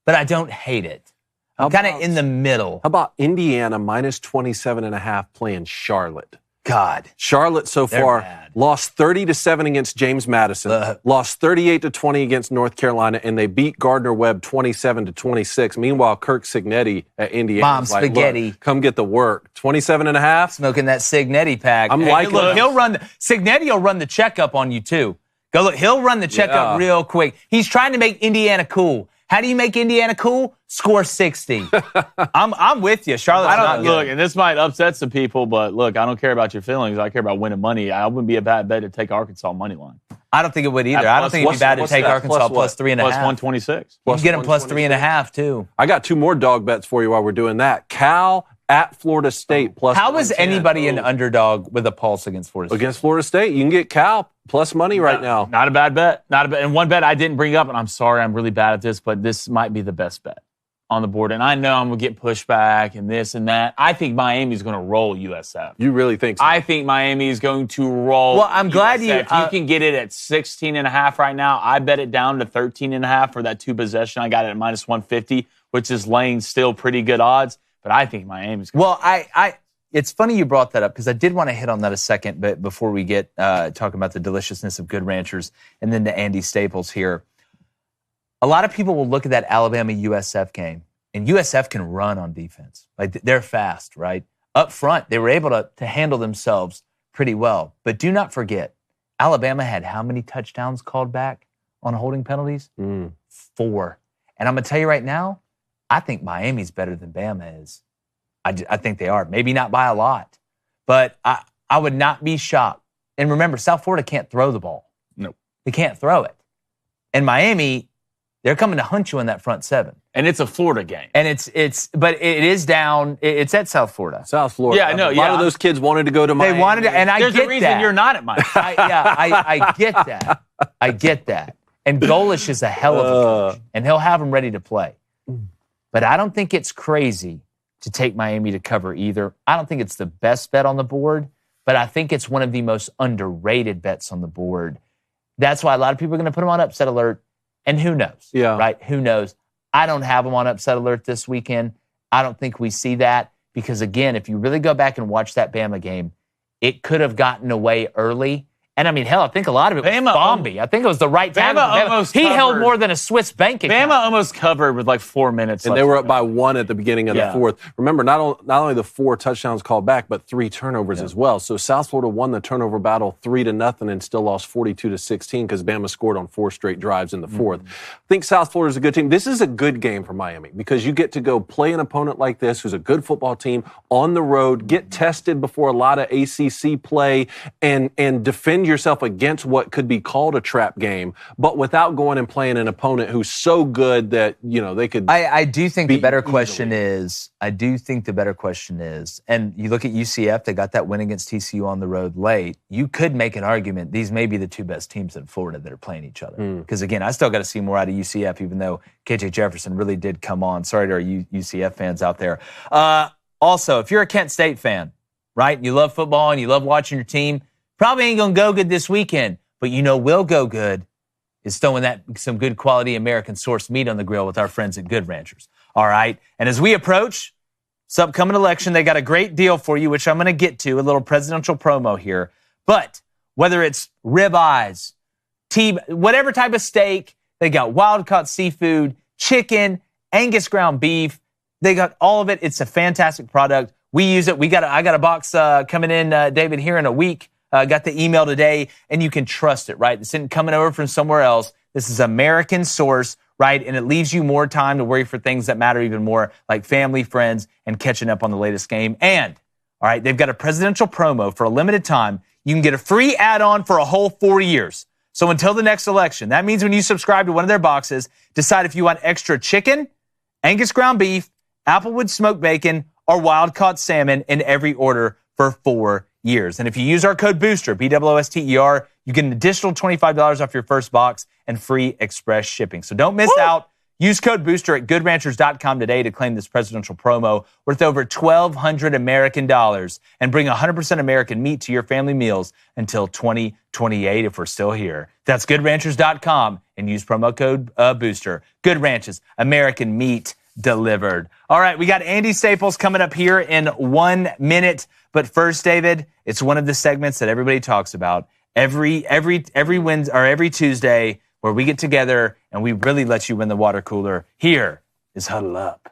but I don't hate it. I'm kind of in the middle. How about Indiana minus 27.5 playing Charlotte? God. Charlotte so far bad. lost 30-7 against James Madison, lost 38-20 against North Carolina, and they beat Gardner-Webb 27-26. Meanwhile, Kirk Signetti at Indiana Mom spaghetti. Look, come get the work. 27.5. Smoking that Signetti pack. I'm liking look, Signetti will run the checkup on you too. Go look, he'll run the checkup real quick. He's trying to make Indiana cool. How do you make Indiana cool? Score 60. I'm with you. Charlotte's not good. Look, and this might upset some people, but look, I don't care about your feelings. I care about winning money. I wouldn't be a bad bet to take Arkansas money line. I don't think it would either. I don't think it'd be bad to take Arkansas plus 3.5. Plus 126. You can get them plus 3.5 too. I got two more dog bets for you while we're doing that. Cal at Florida State plus. How is anybody an underdog with a pulse against Florida State? Against Florida State, you can get Cal plus money right now. Not a bad bet. And one bet I didn't bring up, and I'm sorry, I'm really bad at this, but this might be the best bet on the board. And I know I'm going to get pushback and this and that. I think Miami's going to roll USF. You really think so? I think Miami is going to roll. Well, I'm glad USF. If you can get it at 16.5 right now, I bet it down to 13.5 for that 2 possession. I got it at minus 150, which is laying still pretty good odds. But I think Miami's going to. Well, it's funny you brought that up because I did want to hit on that a second, but before we get talking about the deliciousness of Good Ranchers and then to Andy Staples here. A lot of people will look at that Alabama-USF game, and USF can run on defense. Like, they're fast, right? Up front, they were able to handle themselves pretty well. But do not forget, Alabama had how many touchdowns called back on holding penalties? 4. And I'm going to tell you right now, I think Miami's better than Bama is. I think they are. Maybe not by a lot. But I would not be shocked. And remember, South Florida can't throw the ball. No. They can't throw it. And Miami, they're coming to hunt you in that front 7. And it's a Florida game. And but it is down. It's at South Florida. South Florida. Yeah, I know. A lot of those kids wanted to go to Miami. They wanted to, and I There's get a reason that. you're not at Miami. I get that. I get that. And Golish is a hell of a coach, and he'll have them ready to play. But I don't think it's crazy to take Miami to cover either. I don't think it's the best bet on the board, but I think it's one of the most underrated bets on the board. That's why a lot of people are going to put them on upset alert. And who knows? Yeah. Right? Who knows? I don't have them on upset alert this weekend. I don't think we see that because, again, if you really go back and watch that Bama game, it could have gotten away early. And, I mean, hell, I think a lot of it was Bombi. I think it was the right time. He held more than a Swiss bank account. Bama almost covered with like 4 minutes and left. they were up by 1 at the beginning of the fourth. Remember, not only the 4 touchdowns called back, but 3 turnovers as well. So South Florida won the turnover battle 3-0 and still lost 42-16 because Bama scored on 4 straight drives in the fourth. I think South Florida is a good team. This is a good game for Miami because you get to go play an opponent like this who's a good football team on the road, get tested before a lot of ACC play, and defend yourself against what could be called a trap game, but without going and playing an opponent who's so good that, you know, they could. I do think the better question is, and you look at UCF, they got that win against TCU on the road late. You could make an argument these may be the 2 best teams in Florida that are playing each other. Because, again, I still got to see more out of UCF, even though KJ Jefferson really did come on. Sorry to our UCF fans out there. Also, if you're a Kent State fan, right, you love football and you love watching your team, probably ain't going to go good this weekend, but you know will go good is throwing some good quality American sourced meat on the grill with our friends at Good Ranchers. All right. And as we approach this upcoming election, they got a great deal for you, which I'm going to get to, a little presidential promo here. But whether it's ribeyes, whatever type of steak, they got wild-caught seafood, chicken, Angus ground beef. They got all of it. It's a fantastic product. We use it. I got a box coming in, David, here in a week. Got the email today, and you can trust it, right? This isn't coming over from somewhere else. This is American source, right? And it leaves you more time to worry for things that matter even more, like family, friends, and catching up on the latest game. And, all right, they've got a presidential promo for a limited time. You can get a free add-on for a whole 4 years. So until the next election, that means when you subscribe to one of their boxes, decide if you want extra chicken, Angus ground beef, Applewood smoked bacon, or wild-caught salmon in every order for 4 years. And if you use our code BOOSTER, BOOSTER, you get an additional $25 off your first box and free express shipping. So don't miss out. Use code BOOSTER at goodranchers.com today to claim this presidential promo worth over $1,200 American dollars and bring 100% American meat to your family meals until 2028 if we're still here. That's goodranchers.com and use promo code BOOSTER. Good Ranches, American meat delivered. All right, we got Andy Staples coming up here in 1 minute. But first, David, it's one of the segments that everybody talks about every Wednesday or every Tuesday, where we get together and we really let you win the water cooler. Here is Huddle Up.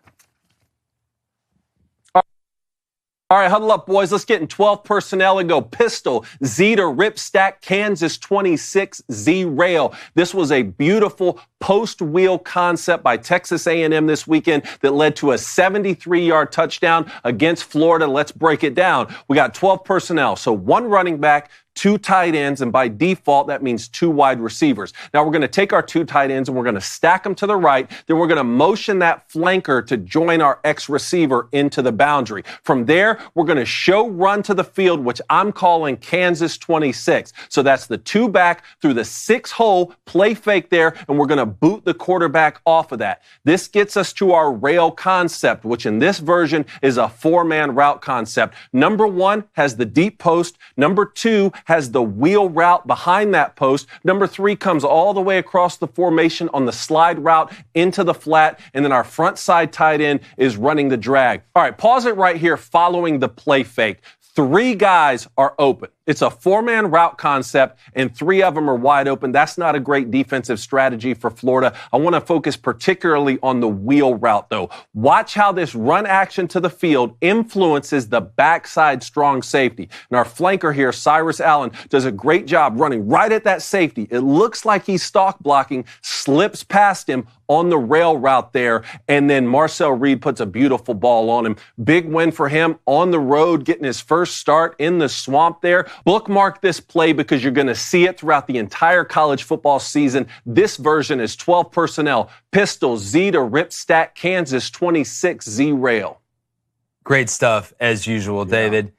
All right, huddle up, boys. Let's get in 12 personnel and go pistol, Z to rip stack, Kansas 26, Z rail. This was a beautiful post-wheel concept by Texas A&M this weekend that led to a 73-yard touchdown against Florida. Let's break it down. We got 12 personnel, so 1 running back, 2 tight ends, and by default, that means 2 wide receivers. Now, we're going to take our 2 tight ends and we're going to stack them to the right. Then we're going to motion that flanker to join our X-receiver into the boundary. From there, we're going to show run to the field, which I'm calling Kansas 26. So that's the 2 back through the 6-hole, play fake there, and we're going to boot the quarterback off of that. This gets us to our rail concept, which in this version is a 4-man route concept. Number 1 has the deep post. Number 2 has the wheel route behind that post. Number 3 comes all the way across the formation on the slide route into the flat. And then our front side tight end is running the drag. All right, pause it right here following the play fake. 3 guys are open. It's a 4-man route concept, and 3 of them are wide open. That's not a great defensive strategy for Florida. I want to focus particularly on the wheel route, though. Watch how this run action to the field influences the backside strong safety. And our flanker here, Cyrus Allen, does a great job running right at that safety. It looks like he's stalk blocking, slips past him on the rail route there, and then Marcel Reed puts a beautiful ball on him. Big win for him on the road, getting his first start in the swamp there. Bookmark this play because you're going to see it throughout the entire college football season. This version is 12 personnel, pistol, Z to rip stack, Kansas 26, Z rail. Great stuff as usual, David.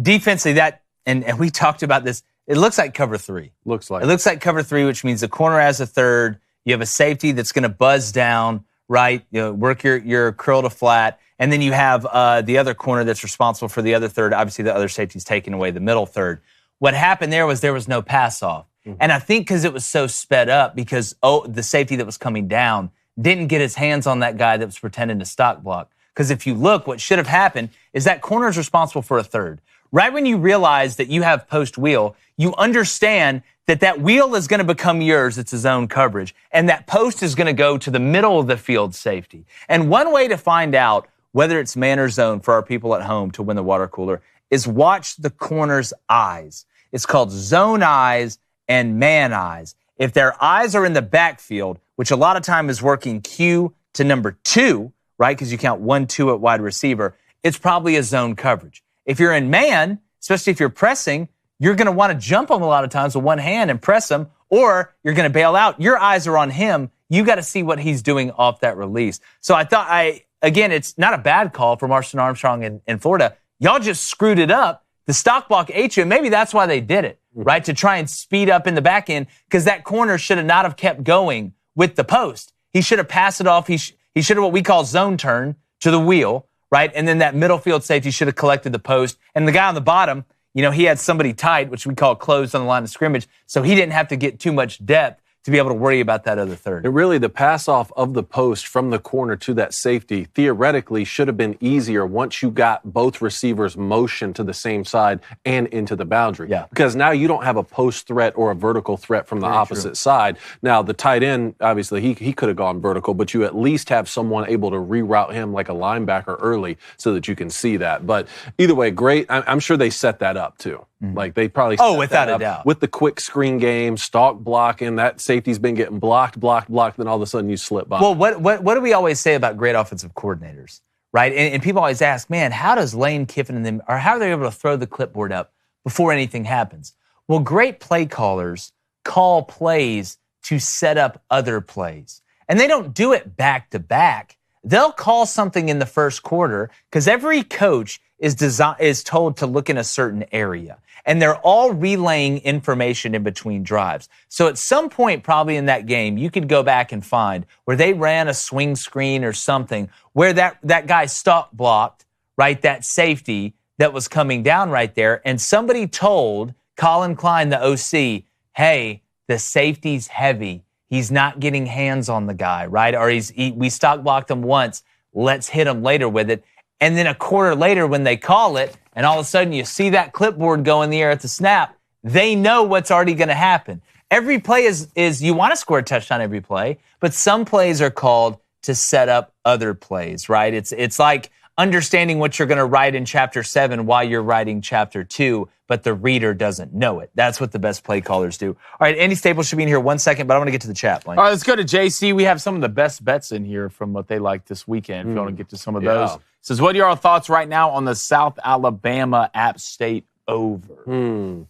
Defensively, and we talked about this. It looks like cover 3. It looks like cover 3, which means the corner has a third. You have a safety that's going to buzz down, right? You know, work your curl to flat. And then you have the other corner that's responsible for the other third. Obviously, the other safety's taking away the middle third. What happened there was no pass off. Mm-hmm. And I think because it was so sped up, because the safety that was coming down didn't get his hands on that guy that was pretending to stock block. Because if you look, what should have happened is that corner is responsible for a third. Right when you realize that you have post wheel, you understand that wheel is going to become yours. It's a zone coverage. And that post is going to go to the middle of the field safety. And one way to find out whether it's man or zone for our people at home to win the water cooler is watch the corner's eyes. It's called zone eyes and man eyes. If their eyes are in the backfield, which a lot of time is working Q to number 2, right? Because you count 1, 2 at wide receiver, it's probably a zone coverage. If you're in man, especially if you're pressing, you're going to want to jump him a lot of times with one hand and press him, or you're going to bail out. Your eyes are on him. You got to see what he's doing off that release. So I thought again, it's not a bad call from Marston Armstrong in Florida. Y'all just screwed it up. The stock block ate you, and maybe that's why they did it, right? To try and speed up in the back end, because that corner should have not have kept going with the post. He should have passed it off. He should have what we call zone turn to the wheel, right? And then that middle field safety should have collected the post. And the guy on the bottom, he had somebody tight, which we call closed on the line of scrimmage, so he didn't have to get too much depth to be able to worry about that other third. And really, the pass off of the post from the corner to that safety theoretically should have been easier once you got both receivers motion to the same side and into the boundary. Yeah. Because now you don't have a post threat or a vertical threat from the opposite side. Now, the tight end, obviously, he could have gone vertical, but you at least have someone able to reroute him like a linebacker early so that you can see that. But either way, great. I'm sure they set that up, too. Like, they probably set without that a up doubt. with the quick screen game, stalk blocking, that safety's been getting blocked, then all of a sudden you slip by. Well, what do we always say about great offensive coordinators, right? And people always ask, man, how does Lane Kiffin and them, or how are they able to throw the clipboard up before anything happens? Well, great play callers call plays to set up other plays. And they don't do it back to back. They'll call something in the first quarter because every coach is told to look in a certain area. And they're all relaying information in between drives. So at some point probably in that game, you could go back and find where they ran a swing screen or something where that guy stop blocked, right, that safety that was coming down right there. And somebody told Colin Klein, the OC, hey, the safety's heavy. He's not getting hands on the guy, right? Or we stock blocked him once. Let's hit him later with it. And then a quarter later when they call it, and all of a sudden you see that clipboard go in the air at the snap, they know what's already going to happen. Every play is you want to score a touchdown every play, but some plays are called to set up other plays, right? It's like understanding what you're going to write in chapter 7 while you're writing chapter 2, but the reader doesn't know it. That's what the best play callers do. All right, Andy Staples should be in here 1 second, but I want to get to the chat, Blake. All right, let's go to JC. We have some of the best bets in here from what they like this weekend. If you want to get to some of those. Says, what are your thoughts right now on the South Alabama App State over? And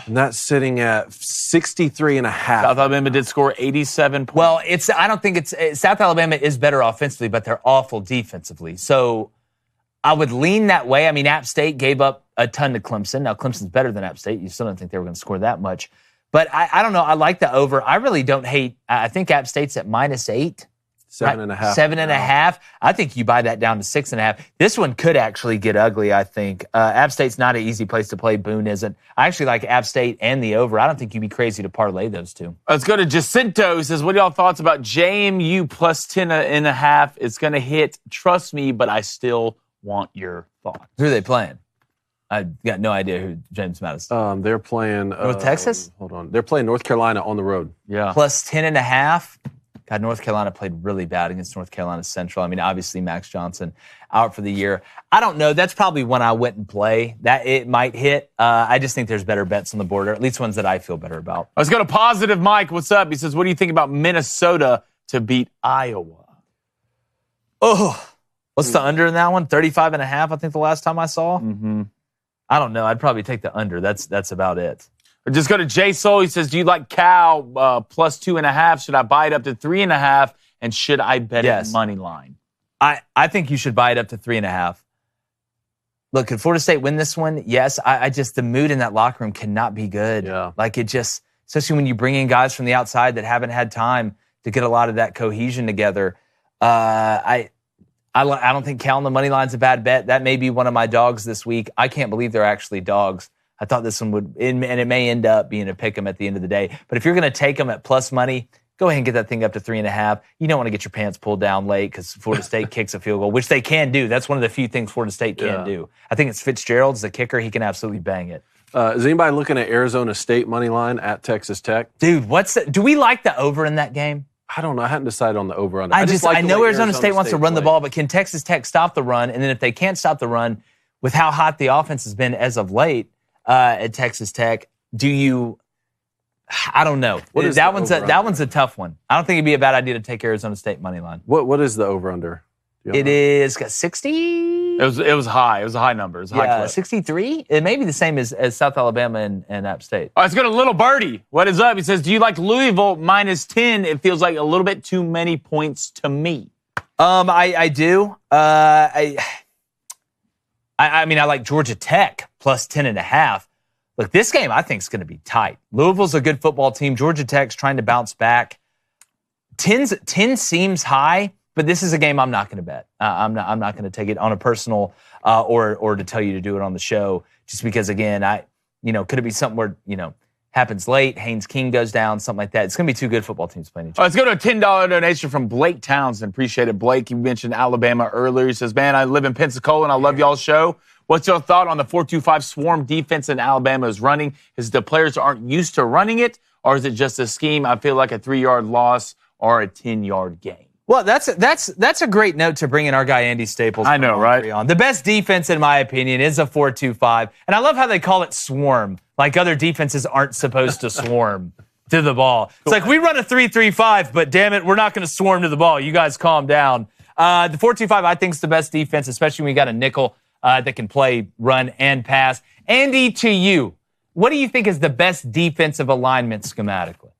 that's sitting at 63.5. South Alabama did score 87 points. Well, I don't think South Alabama is better offensively, but they're awful defensively. So I would lean that way. I mean, App State gave up a ton to Clemson. Now, Clemson's better than App State. You still don't think they were going to score that much. But I don't know. I like the over. I really don't hate. I think App State's at -8. 7.5. 7.5. I think you buy that down to 6.5. This one could actually get ugly, I think. App State's not an easy place to play. Boone isn't. I actually like App State and the over. I don't think you'd be crazy to parlay those two. Let's go to Jacinto. He says, what are y'all thoughts about JMU plus 10.5? It's going to hit. Trust me, but I still want your thoughts. Who are they playing? I got no idea who James Madison. They're playing North Texas? Hold on. They're playing North Carolina on the road. Yeah. Plus 10.5. God, North Carolina played really bad against North Carolina Central. I mean, obviously, Max Johnson out for the year. I don't know. That's probably one I wouldn't play. That it might hit. I just think there's better bets on the board, or at least ones that I feel better about. Let's go to Positive Mike. What's up? He says, what do you think about Minnesota to beat Iowa? Oh, what's the under in that one? 35.5, I think the last time I saw. Mm-hmm. I don't know. I'd probably take the under. That's about it. Just go to Jay Soul. He says, do you like Cal plus 2.5? Should I buy it up to 3.5? And should I bet it money line? I think you should buy it up to 3.5. Look, could Florida State win this one? Yes. I just, the mood in that locker room cannot be good. Yeah. Like it just, especially when you bring in guys from the outside that haven't had time to get a lot of that cohesion together. I don't think Cal on the money line's a bad bet. That may be one of my dogs this week. I can't believe they're actually dogs. I thought this one would, and it may end up being a pick 'em at the end of the day. But if you're going to take them at plus money, go ahead and get that thing up to 3.5. You don't want to get your pants pulled down late because Florida State kicks a field goal, which they can do. That's one of the few things Florida State can do. I think it's Fitzgerald's the kicker. He can absolutely bang it. Is anybody looking at Arizona State money line at Texas Tech? Dude, do we like the over in that game? I don't know. I hadn't decided on the over-under. I know Arizona State wants to run the ball, but can Texas Tech stop the run? And then if they can't stop the run, with how hot the offense has been as of late at Texas Tech, I don't know. That one's a tough one. I don't think it'd be a bad idea to take Arizona State money line. What is the over-under? It is 60. It was high. It was a high number. It was a high clip. 63. It may be the same as South Alabama and App State. All right, let's go to Little Birdie. What is up? He says, do you like Louisville minus 10? It feels like a little bit too many points to me. I do. I mean, I like Georgia Tech plus 10.5. Look, this game I think is going to be tight. Louisville's a good football team. Georgia Tech's trying to bounce back. 10 seems high, But this is a game I'm not going to bet. I'm not going to take it on a personal or to tell you to do it on the show, just because, again, could it be something where, happens late, Haynes King goes down, something like that. It's going to be two good football teams playing each other. Let's go to a $10 donation from Blake Townsend. Appreciate it, Blake. You mentioned Alabama earlier. He says, man, I live in Pensacola, and I love y'all's show. What's your thought on the 4-2-5 swarm defense that Alabama is running? Is it the players aren't used to running it, or is it just a scheme? I feel like a 3-yard loss or a 10-yard gain. Well, that's a great note to bring in our guy Andy Staples. I know, right? On. The best defense, in my opinion, is a 4-2-5. And I love how they call it swarm. Like other defenses aren't supposed to swarm to the ball. It's like we run a 3-3-5, but damn it, we're not going to swarm to the ball. You guys calm down. The 4-2-5, I think, is the best defense, especially when you got a nickel that can play, run, and pass. Andy, to you, what do you think is the best defensive alignment schematically?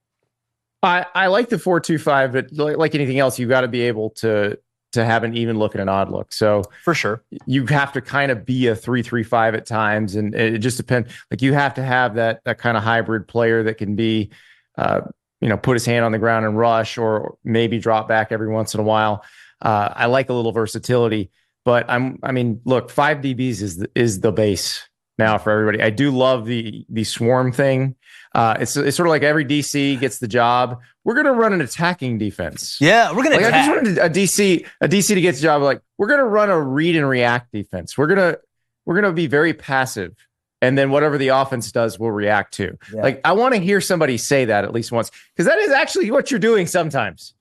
I like the 4-2-5, but like anything else, you've got to be able to have an even look and an odd look. So for sure, you have to kind of be a 3-3-5 at times, and it just depends. Like you have to have that kind of hybrid player that can be, put his hand on the ground and rush, or maybe drop back every once in a while. I like a little versatility, but look, 5 DBs is the base now for everybody. I do love the swarm thing. It's sort of like every DC gets the job. We're going to run an attacking defense. Yeah, we're going to attack. I just wanted a DC to get the job. Like, we're going to run a read and react defense. We're going to be very passive, and then whatever the offense does, we'll react to. Yeah. Like, I want to hear somebody say that at least once, because that is actually what you're doing sometimes.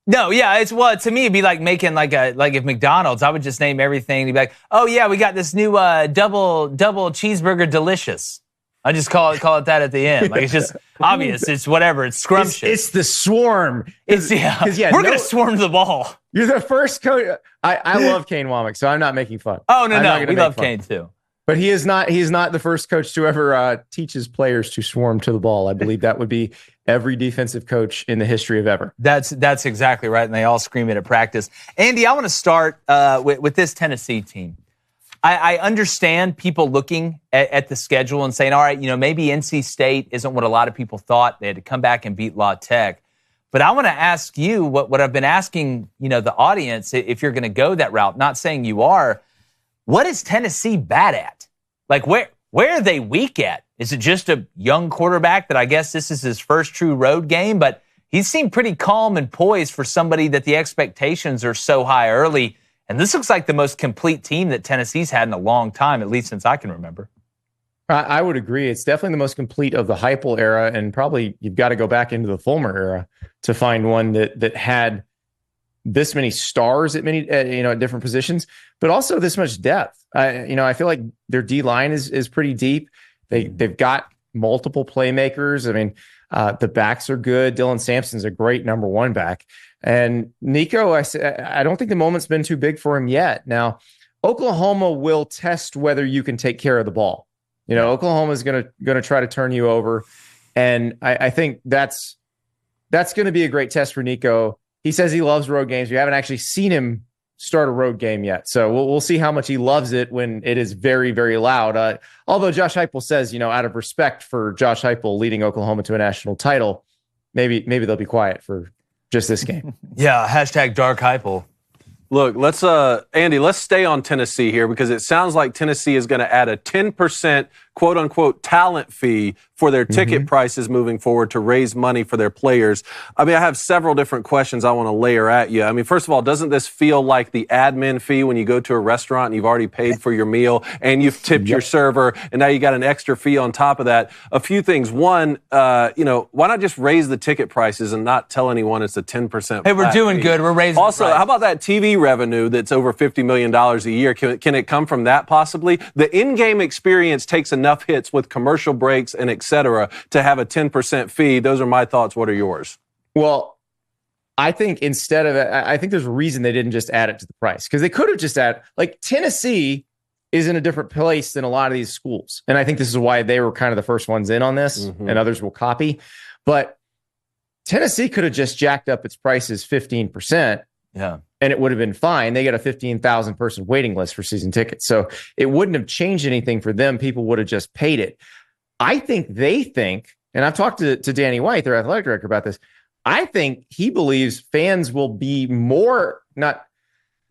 No, yeah, to me it'd be like making like if McDonald's, I would just name everything. You'd be like, oh yeah, we got this new double cheeseburger delicious. I just call it that at the end. Like, it's just obvious. It's whatever. It's scrumptious. It's the swarm. We're going to swarm the ball. You're the first coach. I love Kane Womack, so I'm not making fun. Oh, no. We love Kane too. But he is not the first coach to ever teach his players to swarm to the ball. I believe that would be every defensive coach in the history of ever. That's exactly right, and they all scream it at practice. Andy, I want to start with this Tennessee team. I understand people looking at the schedule and saying, all right, maybe NC State isn't what a lot of people thought. They had to come back and beat La Tech. But I want to ask you what I've been asking, the audience, if you're going to go that route, not saying you are, what is Tennessee bad at? Like, where are they weak at? Is it just a young quarterback that I guess this is his first true road game? But he seemed pretty calm and poised for somebody that the expectations are so high early. And this looks like the most complete team that Tennessee's had in a long time, at least since I can remember. I would agree. It's definitely the most complete of the Heupel era, and probably you've got to go back into the Fulmer era to find one that had this many stars at many at different positions, but also this much depth. I feel like their D line is pretty deep. They've got multiple playmakers. I mean, the backs are good. Dylan Sampson's a great number 1 back. And Nico, I don't think the moment's been too big for him yet. Now, Oklahoma will test whether you can take care of the ball. Oklahoma's going to try to turn you over, and I think that's going to be a great test for Nico. He says he loves road games. We haven't actually seen him start a road game yet, so we'll see how much he loves it when it is very, very loud. Although Josh Heupel says, out of respect for Josh Heupel leading Oklahoma to a national title, maybe they'll be quiet for just this game. Yeah, hashtag Dark Heupel. Look, Andy, let's stay on Tennessee here, because it sounds like Tennessee is going to add a 10% quote unquote talent fee for their ticket prices moving forward to raise money for their players. I mean, I have several different questions I want to layer at you. I mean, first of all, doesn't this feel like the admin fee when you go to a restaurant and you've already paid for your meal and you've tipped your server and now you got an extra fee on top of that? A few things. One, why not just raise the ticket prices and not tell anyone it's a 10% Hey, we're doing fee? good. We're raising Also, the price. How about that TV revenue that's over $50 million a year? Can it come from that possibly? The in-game experience takes enough hits with commercial breaks and et cetera to have a 10% fee. Those are my thoughts. What are yours? Well, I think instead of it, I think there's a reason they didn't just add it to the price, because they could have just added, like, Tennessee is in a different place than a lot of these schools. And I think this is why they were kind of the first ones in on this, and others will copy. But Tennessee could have just jacked up its prices 15%. Yeah. And it would have been fine. They got a 15,000 person waiting list for season tickets. So it wouldn't have changed anything for them. People would have just paid it. I think they think, and I've talked to Danny White, their athletic director, about this. I think he believes fans will be nobody's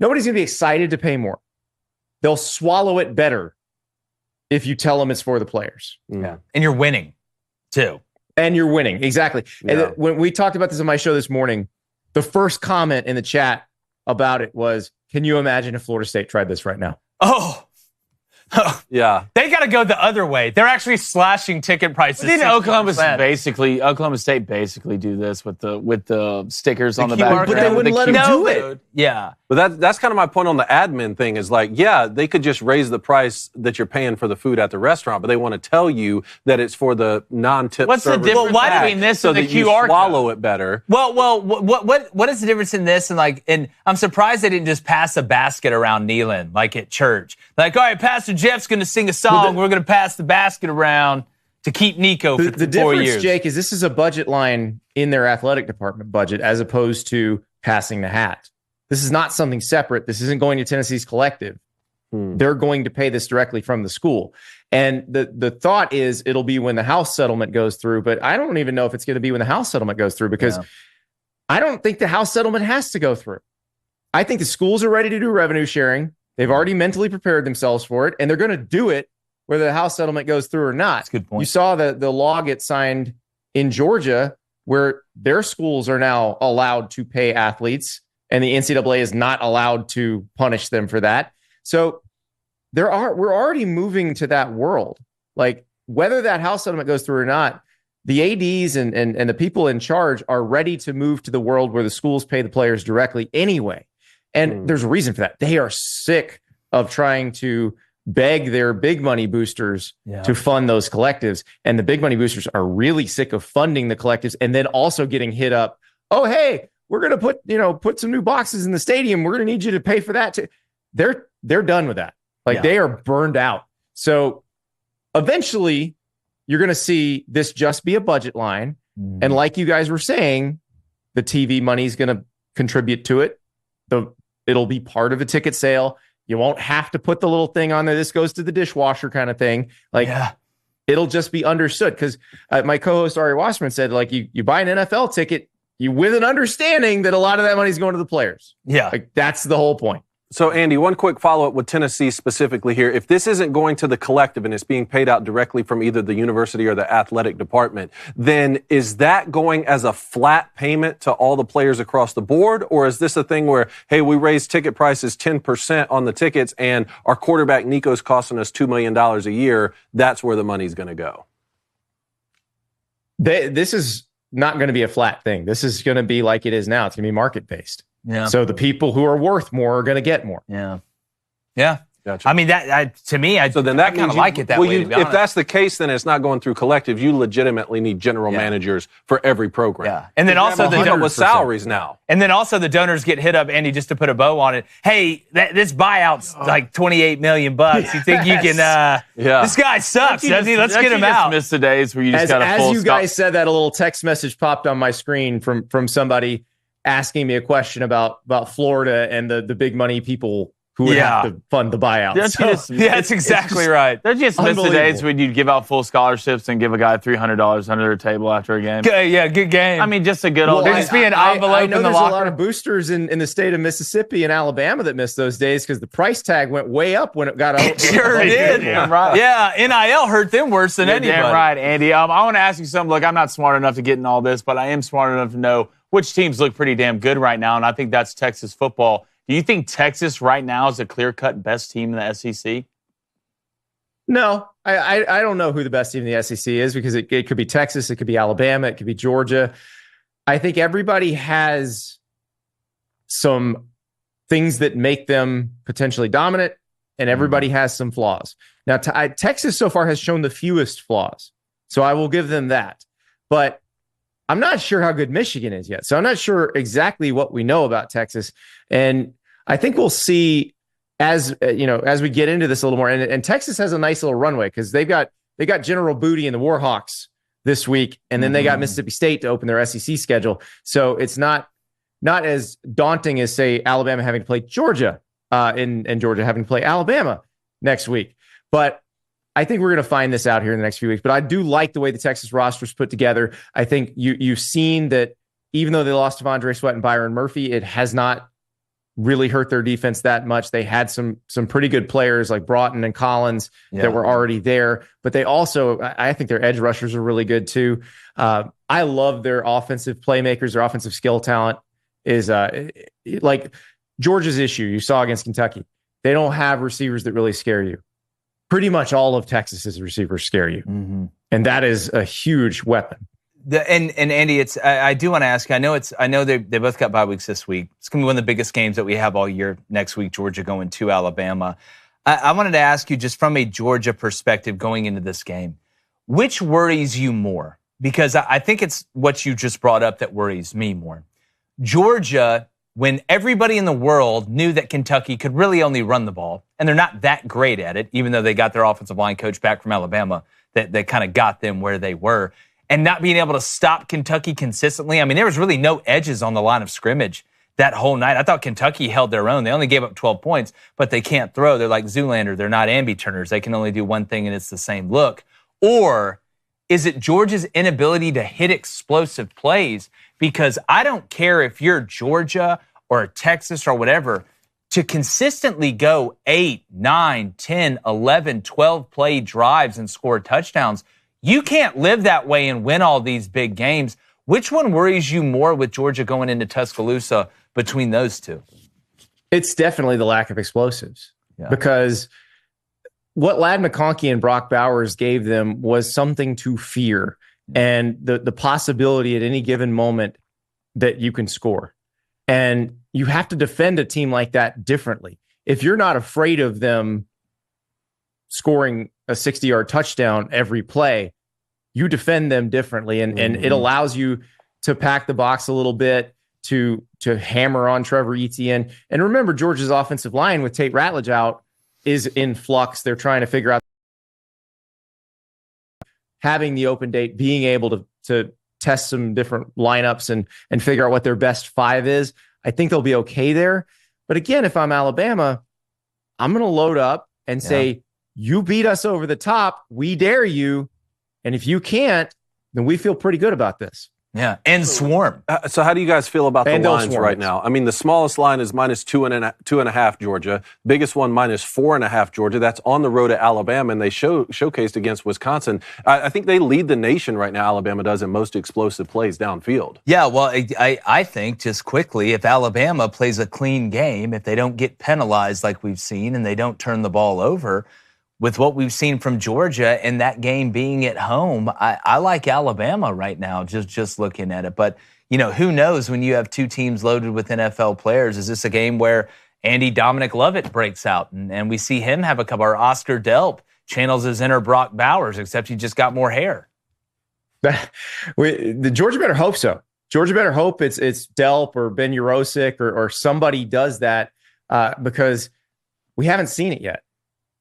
going to be excited to pay more. They'll swallow it better if you tell them it's for the players. Yeah. And you're winning too. And you're winning. Exactly. Yeah. And when we talked about this on my show this morning, the first comment in the chat about it was, can you imagine if Florida State tried this right now? Oh. Yeah. They got to go the other way. They're actually slashing ticket prices. Didn't Oklahoma State basically do this with the stickers on the back? But they wouldn't let them do it. Yeah. But that's kind of my point on the admin thing is like, yeah, they could just raise the price that you're paying for the food at the restaurant, but they want to tell you that it's for the non-tip What's the servers difference between this so and the that you QR swallow code? it better. Well, what is the difference in this and I'm surprised they didn't just pass a basket around Neyland like at church. Like, all right, Pastor Jeff's going to sing a song. We're going to pass the basket around to keep Nico for 4 years. The difference, Jake, is this is a budget line in their athletic department budget as opposed to passing the hat. This is not something separate. This isn't going to Tennessee's collective. They're going to pay this directly from the school. And the thought is it'll be when the House settlement goes through, but I don't even know if it's going to be when the House settlement goes through because I don't think the House settlement has to go through. I think the schools are ready to do revenue sharing. They've already mentally prepared themselves for it, and they're going to do it whether the House settlement goes through or not. That's a good point. You saw the law get signed in Georgia where their schools are now allowed to pay athletes, and the NCAA is not allowed to punish them for that. So we're already moving to that world. Like whether that House settlement goes through or not, the ADs and the people in charge are ready to move to the world where the schools pay the players directly anyway. And there's a reason for that. They are sick of trying to beg their big money boosters to fund those collectives. And the big money boosters are really sick of funding the collectives and then also getting hit up. Oh, hey, we're going to put some new boxes in the stadium. We're going to need you to pay for that too. They're done with that. Like they are burned out. So eventually you're going to see this just be a budget line. And like you guys were saying, the TV money is going to contribute to it. It'll be part of a ticket sale. You won't have to put the little thing on there. This goes to the dishwasher kind of thing. Like it'll just be understood. Because my co-host Ari Wasserman said, like you buy an NFL ticket, you with an understanding that a lot of that money is going to the players. Yeah, like that's the whole point. So, Andy, one quick follow-up with Tennessee specifically here. If this isn't going to the collective and it's being paid out directly from either the university or the athletic department, then is that going as a flat payment to all the players across the board? Or is this a thing where, hey, we raised ticket prices 10% on the tickets and our quarterback Nico's costing us $2 million a year, that's where the money's going to go? This is not going to be a flat thing. This is going to be like it is now. It's going to be market-based. Yeah. So the people who are worth more are going to get more. Yeah. Yeah. Gotcha. I mean, to me, I kind of like it that way. If that's the case, then it's not going through collective. You legitimately need general managers for every program. Yeah. And then also the donors with salaries now. And then also the donors get hit up, Andy, just to put a bow on it. Hey, this buyout's like $28 million. You think you can? This guy sucks, doesn't he? Let's get him out. Miss the days where you just got a full as you guys said that, a little text message popped on my screen from somebody asking me a question about Florida and the big money people who would have to fund the buyout. That's exactly right. Don't you just miss the days when you'd give out full scholarships and give a guy $300 under their table after a game? Good game. I mean, just a good old. There'd just be an envelope in the locker. There's a lot of boosters in the state of Mississippi and Alabama that missed those days because the price tag went way up when it got out. Sure did. Damn right. Yeah, NIL hurt them worse than anybody. Damn right, Andy. I want to ask you something. Look, I'm not smart enough to get in all this, but I am smart enough to know which teams look pretty damn good right now, and I think that's Texas football. Do you think Texas right now is a clear-cut best team in the SEC? No, I don't know who the best team in the SEC is because it could be Texas, it could be Alabama, it could be Georgia. I think everybody has some things that make them potentially dominant, and everybody has some flaws. Now, Texas so far has shown the fewest flaws, so I will give them that. But I'm not sure how good Michigan is yet. So I'm not sure exactly what we know about Texas. And I think we'll see as we get into this a little more. And Texas has a nice little runway because they got General Booty and the Warhawks this week. And then they got Mississippi State to open their SEC schedule. So it's not as daunting as, say, Alabama having to play Georgia and Georgia having to play Alabama next week. But I think we're going to find this out here in the next few weeks, but I do like the way the Texas roster is put together. I think you've seen that even though they lost Devondre Sweat and Byron Murphy, it has not really hurt their defense that much. They had some pretty good players like Broughton and Collins that were already there, but they also, I think their edge rushers are really good too. I love their offensive playmakers. Their offensive skill talent is like Georgia's issue you saw against Kentucky. They don't have receivers that really scare you. Pretty much all of Texas's receivers scare you. Mm-hmm. And that is a huge weapon. And Andy, I do want to ask you, I know they both got bye weeks this week. It's going to be one of the biggest games that we have all year next week, Georgia going to Alabama. I wanted to ask you, just from a Georgia perspective going into this game, which worries you more? Because I think it's what you just brought up that worries me more. Georgia, when everybody in the world knew that Kentucky could really only run the ball, and they're not that great at it, even though they got their offensive line coach back from Alabama that kind of got them where they were, and not being able to stop Kentucky consistently. I mean, there was really no edges on the line of scrimmage that whole night. I thought Kentucky held their own. They only gave up 12 points, but they can't throw. They're like Zoolander. They're not ambi-turners. They can only do one thing, and it's the same look. Or is it Georgia's inability to hit explosive plays? Because I don't care if you're Georgia or Texas or whatever, to consistently go 8, 9, 10, 11, 12 play drives and score touchdowns, you can't live that way and win all these big games. Which one worries you more with Georgia going into Tuscaloosa between those two? It's definitely the lack of explosives. Because what Ladd McConkey and Brock Bowers gave them was something to fear, and the possibility at any given moment that you can score. And you have to defend a team like that differently. If you're not afraid of them scoring a 60-yard touchdown every play, you defend them differently. And it allows you to pack the box a little bit, to hammer on Trevor Etienne. And remember, Georgia's offensive line with Tate Ratledge out is in flux. They're trying to figure out having the open date, being able to test some different lineups and figure out what their best five is. I think they'll be okay there. But again, if I'm Alabama, I'm going to load up and say, you beat us over the top. We dare you. And if you can't, then we feel pretty good about this. Yeah, and swarm. So how do you guys feel about the lines right now? I mean, the smallest line is minus 2.5 Georgia. Biggest one, minus 4.5 Georgia. That's on the road to Alabama, and they showcased against Wisconsin. I think they lead the nation right now, Alabama does, in most explosive plays downfield. Yeah, well, I think, just quickly, if Alabama plays a clean game, if they don't get penalized like we've seen and they don't turn the ball over, with what we've seen from Georgia and that game being at home, I like Alabama right now, just looking at it. But, who knows when you have two teams loaded with NFL players? Is this a game where Andy Dominic Lovett breaks out and we see him have a couple, or Oscar Delp channels his inner Brock Bowers, except he just got more hair? The Georgia better hope so. Georgia better hope it's Delp or Ben Urosic or somebody does that because we haven't seen it yet.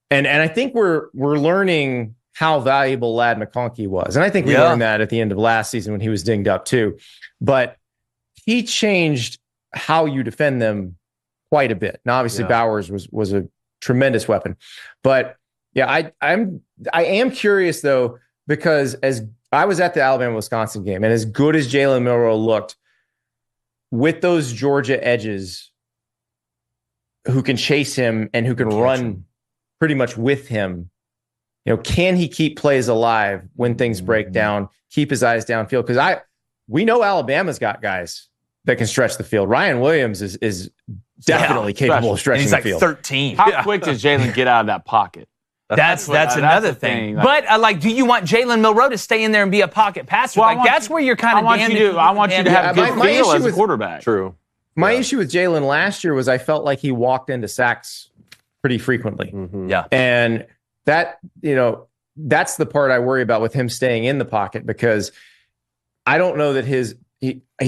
And I think we're learning how valuable Ladd McConkey was. And I think we learned that at the end of last season when he was dinged up too. But he changed how you defend them quite a bit. Now, obviously, Bowers was a tremendous weapon. But I am curious though, because as I was at the Alabama-Wisconsin game, and as good as Jalen Milroe looked, with those Georgia edges who can chase him and who can run pretty much with him, can he keep plays alive when things break down, keep his eyes downfield? Because we know Alabama's got guys that can stretch the field. Ryan Williams is definitely capable of stretching the field. He's like 13. How quick does Jalen get out of that pocket? That's another thing. But do you want Jalen Milroe to stay in there and be a pocket passer? Well, that's where you're kind of damned. I want you to have good feel as a quarterback. True. My issue with Jalen last year was I felt like he walked into sacks pretty frequently. Mm-hmm. Yeah. And that, that's the part I worry about with him staying in the pocket, because I don't know that he's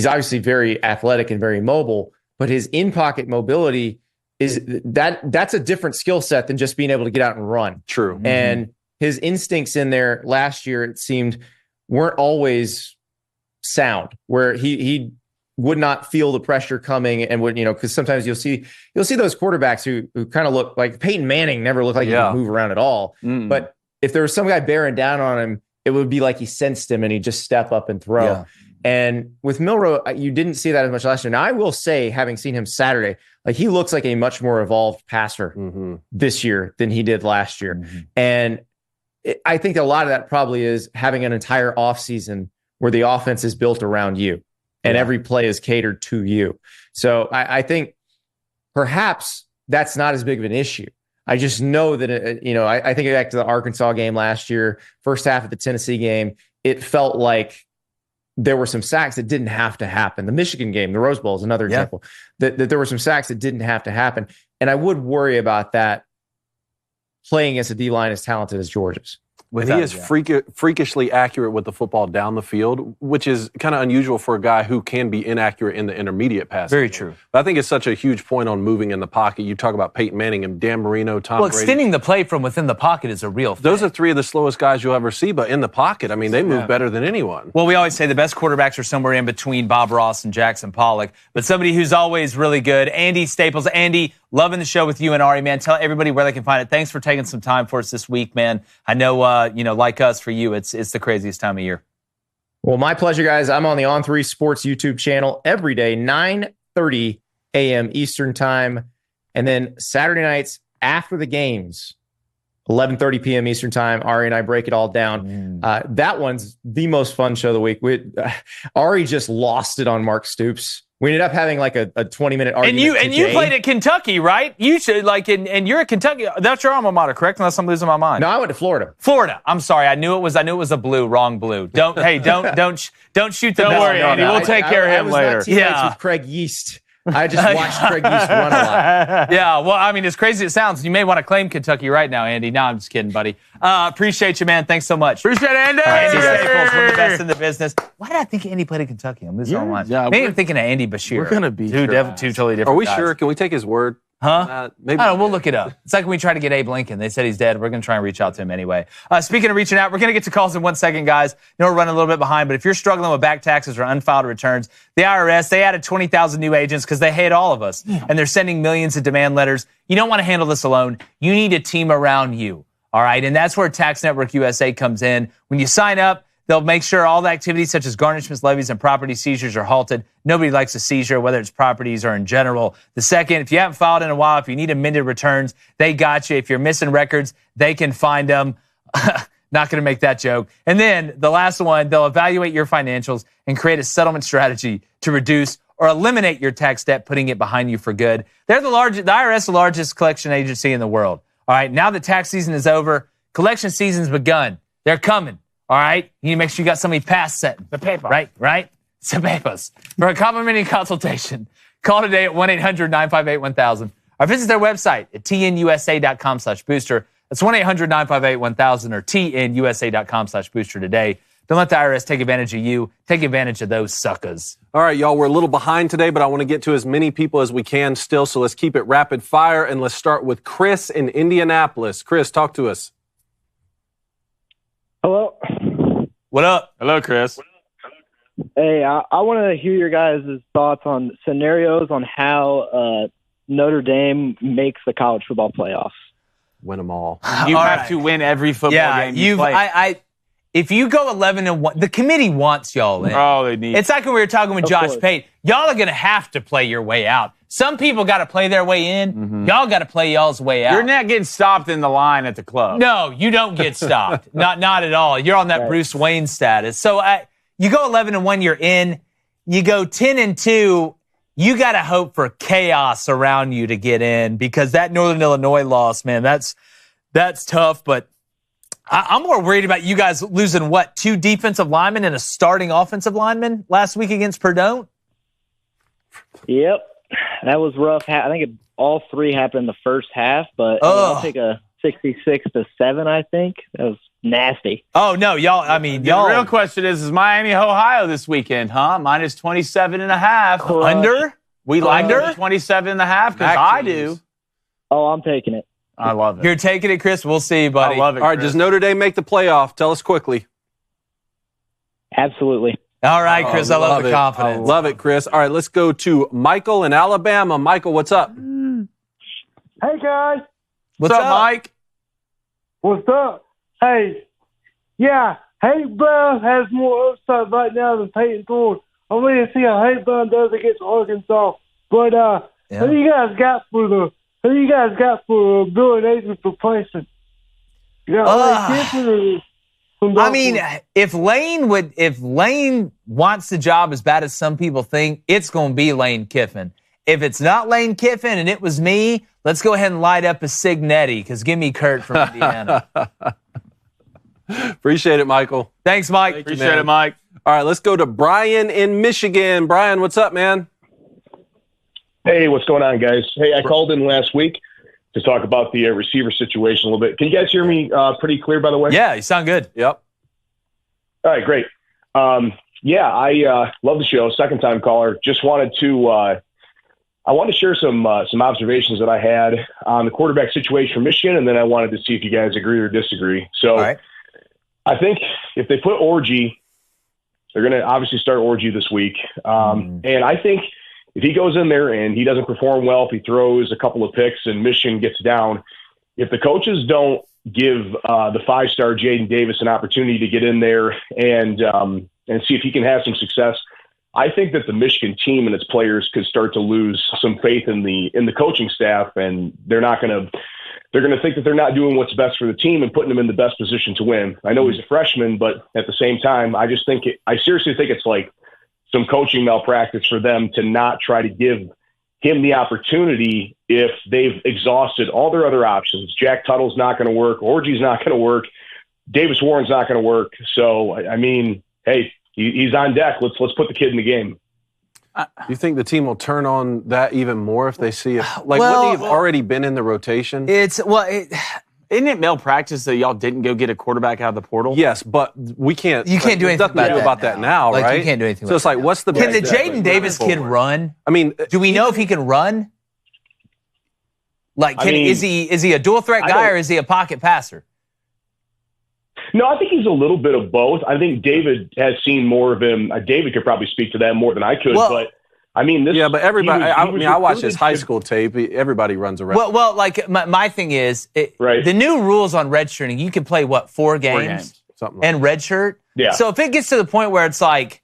obviously very athletic and very mobile, but his in-pocket mobility that's a different skill set than just being able to get out and run. True. Mm-hmm. And his instincts in there last year, it seemed, weren't always sound, where he would not feel the pressure coming and would, because sometimes you'll see those quarterbacks who kind of look like Peyton Manning never looked like he could move around at all. Mm. But if there was some guy bearing down on him, it would be like he sensed him and he'd just step up and throw. Yeah. And with Milroe, you didn't see that as much last year. Now, I will say, having seen him Saturday, like he looks like a much more evolved passer this year than he did last year. And I think a lot of that probably is having an entire offseason where the offense is built around you and every play is catered to you. So I think perhaps that's not as big of an issue. I just know that, I think back to the Arkansas game last year, first half of the Tennessee game, it felt like there were some sacks that didn't have to happen. The Michigan game, the Rose Bowl is another example, that there were some sacks that didn't have to happen. And I would worry about that playing against a D-line as talented as Georgia's. He is freakishly accurate with the football down the field, which is kind of unusual for a guy who can be inaccurate in the intermediate pass. Very true. But I think it's such a huge point on moving in the pocket. You talk about Peyton Manning and Dan Marino, Tom Brady. Extending the play from within the pocket is a real thing. Those are three of the slowest guys you'll ever see, but in the pocket, I mean, they move better than anyone. Well, we always say the best quarterbacks are somewhere in between Bob Ross and Jackson Pollock, but somebody who's always really good, Andy Staples. Andy, loving the show with you and Ari, man. Tell everybody where they can find it. Thanks for taking some time for us this week, man. I know, like us, for you, it's the craziest time of year. Well, my pleasure, guys. I'm on the On3 Sports YouTube channel every day, 9:30 a.m. Eastern time. And then Saturday nights after the games, 11:30 p.m. Eastern time, Ari and I break it all down. That one's the most fun show of the week. Ari just lost it on Mark Stoops. We ended up having like a 20-minute argument. And you played at Kentucky, right? You should and you're at Kentucky. That's your alma mater, correct? Unless I'm losing my mind. No, I went to Florida. Florida. I'm sorry. I knew it was a blue. Wrong blue. Don't shoot the. Don't worry, Andy. We'll take care of him later. With Craig Yeast. I just watched Craig Yeast run a lot. Yeah, well, I mean, as crazy as it sounds, you may want to claim Kentucky right now, Andy. No, I'm just kidding, buddy. Appreciate you, man. Thanks so much. Appreciate it, Andy. Andy Staples, one of the best in the business. Why did I think Andy played at Kentucky? I'm losing my mind. Maybe I'm thinking of Andy Bashir. We're going to be two totally different Are we guys. sure? Can we take his word? Huh? Maybe. I don't know. We'll look it up. It's like when we tried to get Abe Lincoln. They said he's dead. We're going to try and reach out to him anyway. Speaking of reaching out, we're going to get to calls in 1 second, guys. I know we're running a little bit behind, but if you're struggling with back taxes or unfiled returns, the IRS, they added 20,000 new agents because they hate all of us, and they're sending millions of demand letters. You don't want to handle this alone. You need a team around you, all right? And that's where Tax Network USA comes in. When you sign up, they'll make sure all the activities such as garnishments, levies, and property seizures are halted. Nobody likes a seizure, whether it's properties or in general. The second, if you haven't filed in a while, if you need amended returns, they got you. If you're missing records, they can find them. Not going to make that joke. And then the last one, they'll evaluate your financials and create a settlement strategy to reduce or eliminate your tax debt, putting it behind you for good. They're the IRS, the largest collection agency in the world. All right, now the tax season is over. Collection season's begun. They're coming. All right? You need to make sure you got somebody past setting. The paper. Right? Some papers. For a complimentary consultation, call today at 1-800-958-1000 or visit their website at tnusa.com/booster. That's 1-800-958-1000 or tnusa.com/booster today. Don't let the IRS take advantage of you. Take advantage of those suckers. All right, y'all, we're a little behind today, but I want to get to as many people as we can still, so let's keep it rapid fire, and let's start with Chris in Indianapolis. Chris, talk to us. Hello. What up? Hello, Chris. Hey, I want to hear your guys' thoughts on scenarios on how Notre Dame makes the college football playoffs. Win them all. You have to win every football game you play. If you go 11-1, the committee wants y'all in. Oh, they need. It's like when we were talking with Josh Pate. Y'all are going to have to play your way out. Some people got to play their way in. Mm-hmm. Y'all got to play y'all's way out. You're not getting stopped in the line at the club. No, you don't get stopped. not at all. You're on that Bruce Wayne status. So you go 11-1, you're in. You go 10-2, you got to hope for chaos around you to get in because that Northern Illinois loss, man, that's tough. But I'm more worried about you guys losing, 2 defensive linemen and a starting offensive lineman last week against Purdue? Yep. That was rough. I think all 3 happened in the first half, but I'll take a 66-7, I think. That was nasty. Oh, no, y'all. The real question is Miami, Ohio this weekend, huh? Minus 27.5. Under? We like under 27.5 because I do. Oh, I'm taking it. I love it. You're taking it, Chris? We'll see, buddy. I love it, All right, Chris. does Notre Dame make the playoff? Tell us quickly. Absolutely. All right, Chris, I love the confidence. Love it, Chris. All right, let's go to Michael in Alabama. Michael, what's up? Hey, guys. What's up, Mike? What's up? Hey, yeah, Hayden Brown has more upside right now than Peyton Thorne. I'm waiting to see how Hayden Brown does against Arkansas. But who do you guys got for Bill and Adrian for placement? You got Lane Kiffin or I mean, if Lane wants the job as bad as some people think, it's going to be Lane Kiffin. If it's not Lane Kiffin and it was me, let's go ahead and light up a Signetti, because give me Kurt from Indiana. Appreciate it, Michael. Thanks, Mike. Appreciate it, Mike. All right, let's go to Brian in Michigan. Brian, what's up, man? Hey, what's going on, guys? Hey, I called in last week to talk about the receiver situation a little bit. Can you guys hear me pretty clear, by the way? Yeah, you sound good. Yep. All right, great. I love the show. Second time caller. Just wanted to I wanted to share some observations that I had on the quarterback situation for Michigan, and then I wanted to see if you guys agree or disagree. So I think if they put Orji, they're going to obviously start Orji this week. And I think if he goes in there and he doesn't perform well, if he throws a couple of picks and Michigan gets down, if the coaches don't give the 5-star Jaden Davis an opportunity to get in there and see if he can have some success, I think that the Michigan team and its players could start to lose some faith in the coaching staff, and they're going to think that they're not doing what's best for the team and putting them in the best position to win. I know he's a freshman, but at the same time, I seriously think it's like some coaching malpractice for them to not try to give him the opportunity if they've exhausted all their other options. Jack Tuttle's not going to work. Orji's not going to work. Davis Warren's not going to work. So, I mean, hey, he's on deck. Let's put the kid in the game. You think the team will turn on that even more if they see it? Wouldn't he have already been in the rotation? Isn't it malpractice that y'all didn't go get a quarterback out of the portal? Yes, but we can't. You can't do anything about that now, right? You can't do anything. So it's like, what's the? Can the Jaden Davis kid run? I mean, do we know if he can run? Is he a dual threat guy or is he a pocket passer? No, I think he's a little bit of both. I think David has seen more of him. David could probably speak to that more than I could, but. I mean, but everybody. I watched his high school tape. Everybody runs around. Well, my thing is, the new rules on redshirting. You can play 4 games, something like and redshirt. Yeah. So if it gets to the point where it's like,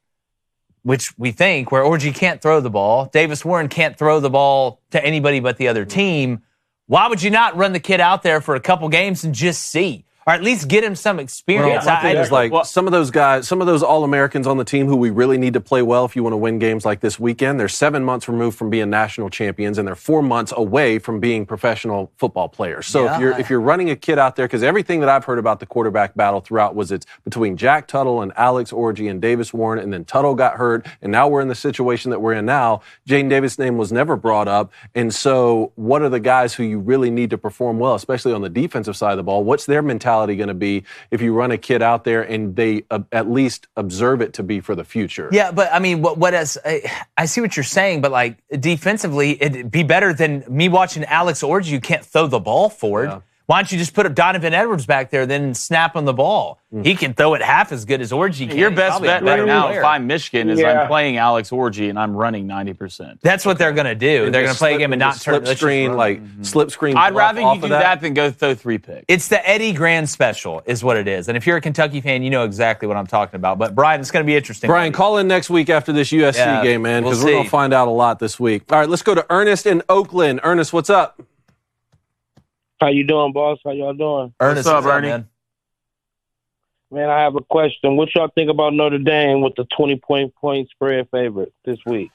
which we think, where Orji can't throw the ball, Davis Warren can't throw the ball to anybody but the other team, why would you not run the kid out there for a couple games and just see? Or at least get him some experience. Some of those guys, some of those All-Americans on the team who we really need to play well if you want to win games like this weekend, they're 7 months removed from being national champions, and they're 4 months away from being professional football players. So if you're running a kid out there, because everything that I've heard about the quarterback battle throughout was it's between Jack Tuttle and Alex Orji and Davis Warren, and then Tuttle got hurt, and now we're in the situation that we're in now. Jaden Davis' name was never brought up, and so what are the guys who you really need to perform well, especially on the defensive side of the ball? What's their mentality going to be if you run a kid out there and they at least observe it to be for the future? Yeah, but I mean, I see what you're saying, but defensively, it'd be better than me watching Alex Orji. You can't throw the ball forward. Yeah. Why don't you just put Donovan Edwards back there, then snap on the ball? He can throw it half as good as Orji can. Your best bet right now, if I'm Michigan, is I'm playing Alex Orji and I'm running 90%. That's what they're going to do. They're going to play a game and not turn slip screen, slip screen. I'd rather you do that than go throw 3 picks. It's the Eddie Grand special, is what it is. And if you're a Kentucky fan, you know exactly what I'm talking about. But Brian, it's going to be interesting. Brian, call in next week after this USC game, man, because we're going to find out a lot this week. All right, let's go to Ernest in Oakland. Ernest, what's up? How you doing, boss? How y'all doing? Ernest, what's up, Ernie? Man, I have a question. What y'all think about Notre Dame with the 20-point spread favorite this week?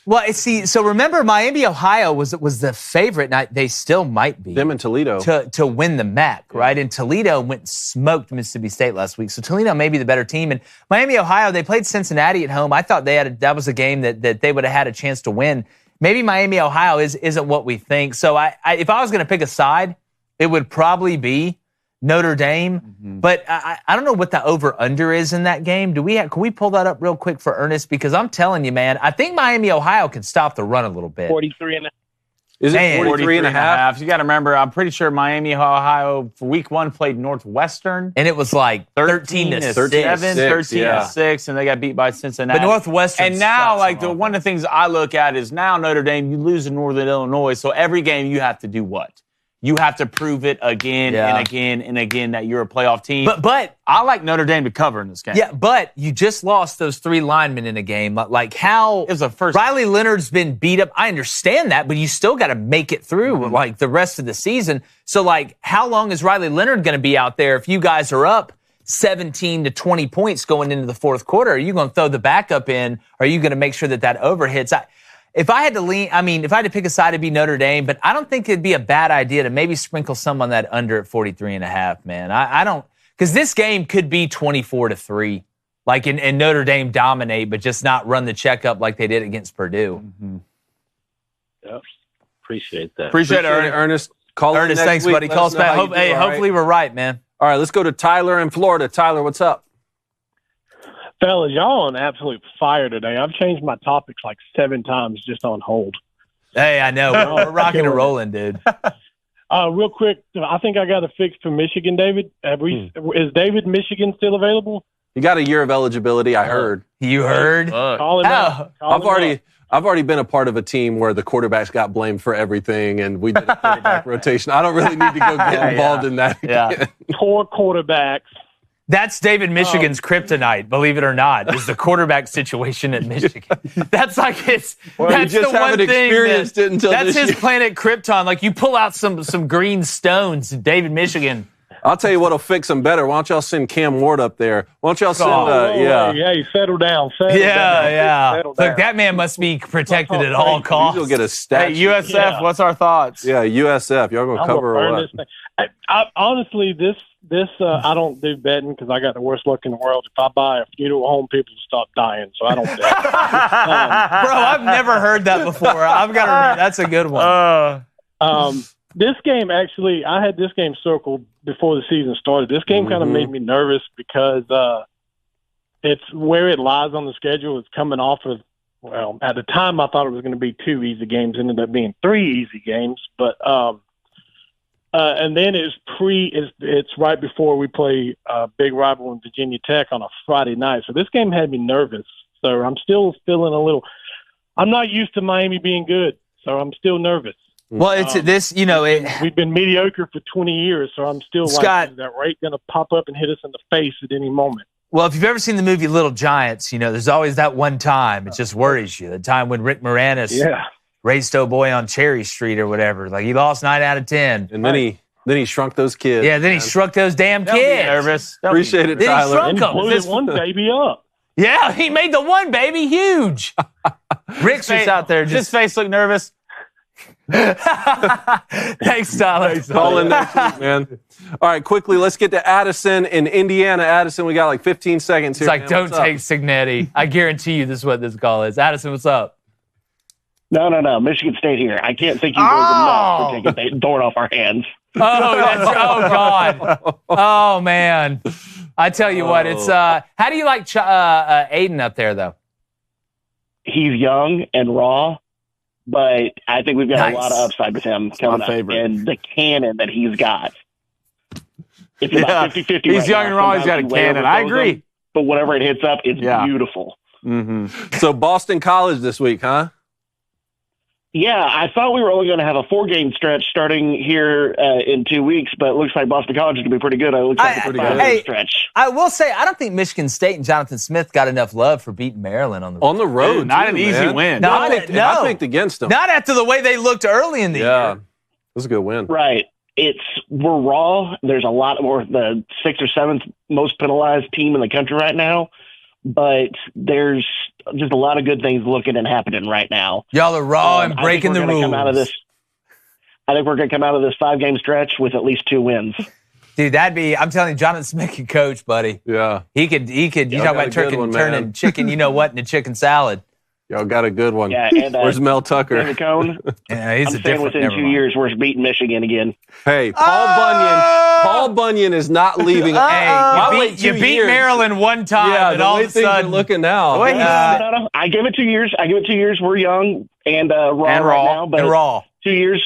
Well, so remember, Miami, Ohio was the favorite, and they still might be. Them and Toledo. To win the MAC, right? And Toledo went and smoked Mississippi State last week. So Toledo may be the better team. And Miami, Ohio, they played Cincinnati at home. I thought that was a game that they would have had a chance to win. Maybe Miami, Ohio isn't what we think. So if I was going to pick a side, it would probably be Notre Dame. Mm-hmm. But I don't know what the over-under is in that game. Can we pull that up real quick for Ernest? Because I'm telling you, man, I think Miami, Ohio can stop the run a little bit. 43.5. Is it 43.5? You got to remember, I'm pretty sure Miami, Ohio, for week 1 played Northwestern. And it was like 13-7, 13-6, and they got beat by Cincinnati. But Northwestern. And now, one of the things I look at is now Notre Dame, you lose in Northern Illinois, so every game you have to do what? you have to prove it again and again and again that you're a playoff team. But I like Notre Dame to cover in this game. Yeah, but you just lost those 3 linemen in a game. Like how Riley Leonard's been beat up. I understand that, but you still got to make it through like the rest of the season. So like how long is Riley Leonard going to be out there if you guys are up 17 to 20 points going into the fourth quarter? Are you going to throw the backup in? Are you going to make sure that overhits? If I had to pick a side, it'd be Notre Dame, but I don't think it'd be a bad idea to maybe sprinkle some on that under at 43.5, man. I don't, because this game could be 24-3, like and Notre Dame dominate, but just not run the checkup like they did against Purdue. Yep. Appreciate that. Appreciate it, Ernest. Call Ernest, next thanks, week. buddy. Let Call us us know back. how you do, all Hopefully we're right, man. All right, let's go to Tyler in Florida. Tyler, what's up? Fellas, y'all on absolute fire today. I've changed my topics like 7 times just on hold. Hey, I know. We're rocking and rolling, dude. Real quick, I think I got a fix for Michigan, David. Is David Michigan still available? You got a year of eligibility, I heard. You heard? Call him out. I've already been a part of a team where the quarterbacks got blamed for everything, and we did a quarterback rotation. I don't really need to go get involved in that. Yeah. Poor quarterbacks. That's David Michigan's kryptonite, believe it or not, is the quarterback situation at Michigan. That's like his. Well, that's you just the one haven't thing experienced it until that's this his year. planet Krypton. Like you pull out some green stones, David Michigan. I'll tell you what'll fix them better. Why don't y'all send Cam Ward up there? Why don't y'all send? Hey, settle down. Yeah. Settle Look, down. that man must be protected at all costs. You'll get a statue. Hey, USF, what's our thoughts? Yeah, USF. Y'all gonna cover or what? I honestly, this I don't do betting because I got the worst luck in the world. If I buy a funeral home, people stop dying, so I don't bet. Bro, I've never heard that before. I've got to. That's a good one. This game, actually, I had this game circled before the season started. This game kind of made me nervous because it's where it lies on the schedule. It's coming off of, well, at the time I thought it was going to be 2 easy games. It ended up being 3 easy games. But and then it's right before we play a big rival in Virginia Tech on a Friday night. So this game had me nervous. So I'm still feeling a little – I'm not used to Miami being good, so I'm still nervous. Well, it's this, we've been mediocre for 20 years, so I'm still Scott, is that rate going to pop up and hit us in the face at any moment? Well, if you've ever seen the movie Little Giants, there's always that one time. It just worries you. The time when Rick Moranis raised a boy on Cherry Street or whatever. Like, he lost 9 out of 10. And then he shrunk those kids. Yeah, then he shrunk those damn kids. Don't be nervous. Appreciate it, then Tyler. He shrunk Blew this one baby up. Yeah, he made the one baby huge. Rick's just out there. His face looked nervous. Thanks, Tyler. Call in next week, man. All right, quickly, let's get to Addison in Indiana. Addison, we got like 15 seconds here. It's like, don't take Signetti. I guarantee you this is what this call is. Addison, what's up? No. Michigan State here. I can't thank you boys enough for taking the door off our hands. Oh, God. Oh, man. I tell you what, it's how do you like Aiden up there, though? He's young and raw, but I think we've got a lot of upside with him coming up. And the cannon that he's got. It's about 50-50 He's right young now. and raw. He's got a cannon. I agree. But whenever it hits up, it's beautiful. Mm-hmm. So Boston College this week, huh? Yeah, I thought we were only going to have a 4-game stretch starting here in 2 weeks, but it looks like Boston College is going to be pretty good. It looks like a pretty good stretch. I will say, I don't think Michigan State and Jonathan Smith got enough love for beating Maryland on the road. On the road, dude, not an easy win. I picked against them. Not after the way they looked early in the year. It was a good win. Right. We're raw. There's a lot more, the 6th or 7th most penalized team in the country right now, but there's just a lot of good things looking and happening right now. Y'all are raw and breaking the rules. I think we're going to come out of this 5-game stretch with at least 2 wins. Dude, I'm telling you, Jonathan Smith can coach, buddy. Yeah. He could, you talk about turning chicken, into chicken salad. Y'all got a good one. Yeah, and, where's Mel Tucker? The cone. Yeah, he's I'm saying within 2 years, we're beating Michigan again. Hey, Paul Bunyan is not leaving. Hey, you beat Maryland one time, and all of a sudden, looking now. No. I give it 2 years. We're young and raw right now, but 2 years,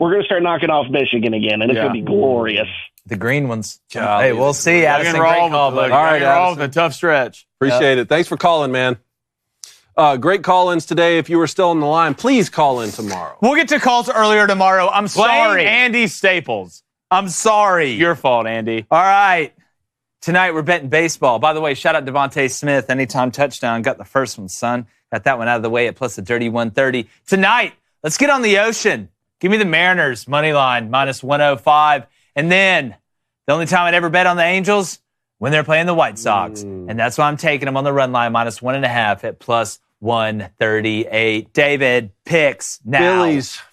we're going to start knocking off Michigan again, and it's going to be glorious. The green ones. Hey, we'll see. Addison, great call, buddy. All right, Addison. A tough stretch. Appreciate it. Thanks for calling, man. Great call-ins today. If you were still on the line, please call in tomorrow. We'll get to calls earlier tomorrow. I'm sorry. Andy Staples. I'm sorry. Your fault, Andy. All right. Tonight we're betting baseball. By the way, shout out Devontae Smith. Anytime touchdown. Got the first one, son. Got that one out of the way at plus a dirty 130. Tonight, let's get on the ocean. Give me the Mariners, money line, minus 105. And then, the only time I'd ever bet on the Angels, when they're playing the White Sox. And that's why I'm taking them on the run line, minus 1.5 at plus 138. David, picks now.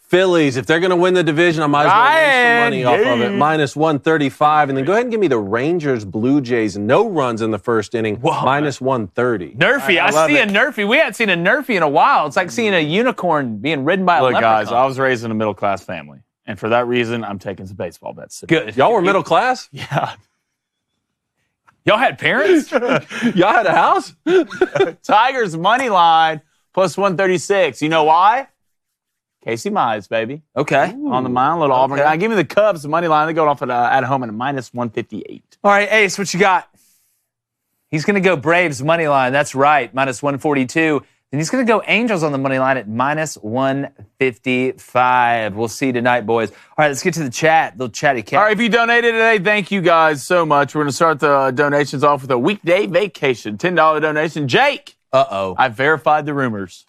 Phillies. If they're going to win the division, I might as well make some money off of it. Minus 135. And then go ahead and give me the Rangers, Blue Jays. No runs in the first inning. Minus 130. Nerfy. I see a Nerfy. We hadn't seen a Nerfy in a while. It's like seeing a unicorn being ridden by a leprechaun. Look, guys, I was raised in a middle-class family. And for that reason, I'm taking some baseball bets. Good. Y'all were middle class? Yeah. Y'all had parents? Y'all had a house? Tigers money line plus 136. You know why? Casey Mize, baby. Okay. Ooh. On the mound, little Auburn guy. Give me the Cubs money line. They go off at home at a minus 158. All right, Ace, what you got? He's going to go Braves money line. That's right, minus 142. Then he's going to go Angels on the money line at minus 155. We'll see you tonight, boys. All right, let's get to the chat. Little chatty cat. All right, if you donated today, thank you guys so much. We're going to start the donations off with a weekday vacation. $10 donation. Jake. Uh-oh. I verified the rumors.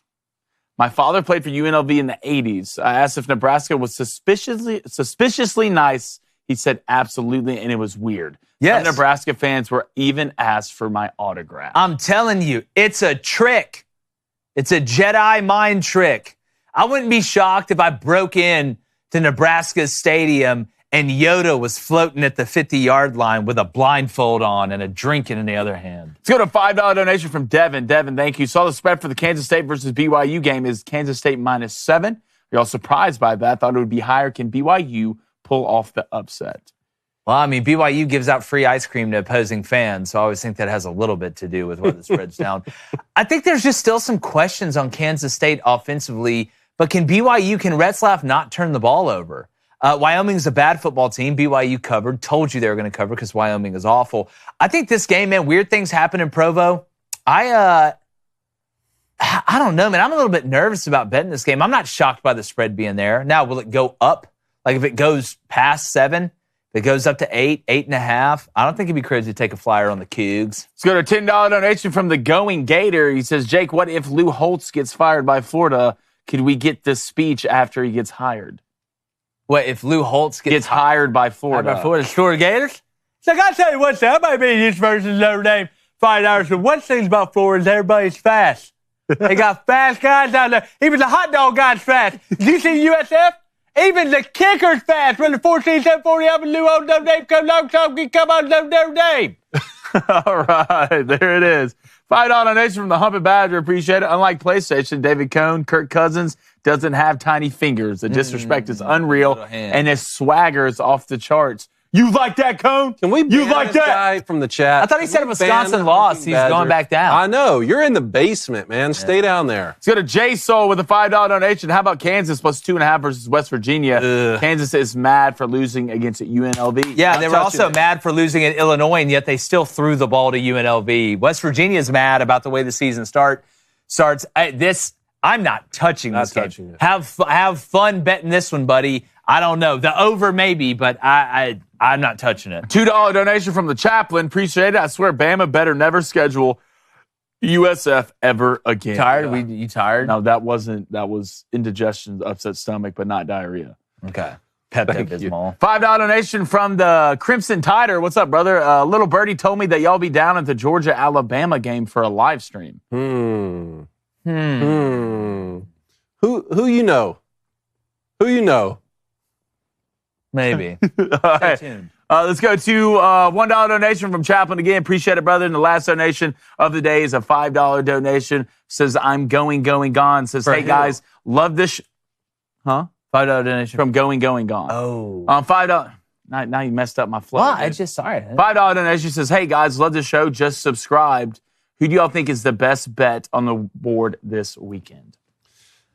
My father played for UNLV in the 80s. I asked if Nebraska was suspiciously nice. He said absolutely, and it was weird. Yes. Some Nebraska fans were even asked for my autograph. I'm telling you, it's a trick. It's a Jedi mind trick. I wouldn't be shocked if I broke in to Nebraska's stadium and Yoda was floating at the 50-yard line with a blindfold on and a drink in the other hand. Let's go to a $5 donation from Devin. Devin, thank you. Saw the spread for the Kansas State versus BYU game is Kansas State minus 7. You're all surprised by that. Thought it would be higher. Can BYU pull off the upset? Well, I mean, BYU gives out free ice cream to opposing fans, so I always think that has a little bit to do with why the spread's down. I think there's just still some questions on Kansas State offensively, but can Retzlaff not turn the ball over? Wyoming's a bad football team. BYU covered. Told you they were going to cover because Wyoming is awful. I think this game, man, weird things happen in Provo. I don't know, man. I'm a little bit nervous about betting this game. I'm not shocked by the spread being there. Now, will it go up? Like if it goes past 7? If it goes up to 8, 8.5, I don't think it'd be crazy to take a flyer on the Cougs. Let's go to a $10 donation from the Going Gator. He says, Jake, what if Lou Holtz gets fired by Florida? Could we get this speech after he gets hired? What if Lou Holtz gets hired by Florida? By Florida Gators? It's like, I'll tell you what, I might be this versus Notre Dame $5. So one thing about Florida is everybody's fast. They got fast guys down there. Even the hot dog guy's fast. Did you see USF? Even the kicker's fast. When the 14, 740 up and Lou on Notre Dame come on Notre Dame. All right, there it is. $5 donation from the Humping Badger. Appreciate it. Unlike PlayStation, David Cohn, Kirk Cousins doesn't have tiny fingers. The disrespect is unreal, and his swagger is off the charts. You like that, Cone? Can we ban this guy from the chat? I thought he said if Wisconsin lost, he's going back down. I know. You're in the basement, man. Stay down there. Let's go to J Soul with a $5 donation. How about Kansas plus 2.5 versus West Virginia? Kansas is mad for losing against UNLV. Yeah, they were also mad for losing at Illinois, and yet they still threw the ball to UNLV. West Virginia's mad about the way the season starts. I'm not touching this game. Have fun betting this one, buddy. I don't know. The over maybe, but I'm not touching it. $2 donation from the chaplain. Appreciate it. I swear Bama better never schedule USF ever again. Tired? You tired? No, that was indigestion, upset stomach, but not diarrhea. Okay. Pepto-Bismol. $5 donation from the Crimson Tider. What's up, brother? Little Birdie told me that y'all be down at the Georgia-Alabama game for a live stream. Who you know? Who you know? Maybe. Stay tuned. Let's go to $1 donation from Chaplain again. Appreciate it, brother. And the last donation of the day is a $5 donation. Says, I'm going, gone. Says, hey, guys, love this. $5 donation. From going, gone. Oh. $5. Now you messed up my flow. Well, I just, sorry. $5 donation says, hey, guys, love the show. Just subscribed. Who do y'all think is the best bet on the board this weekend?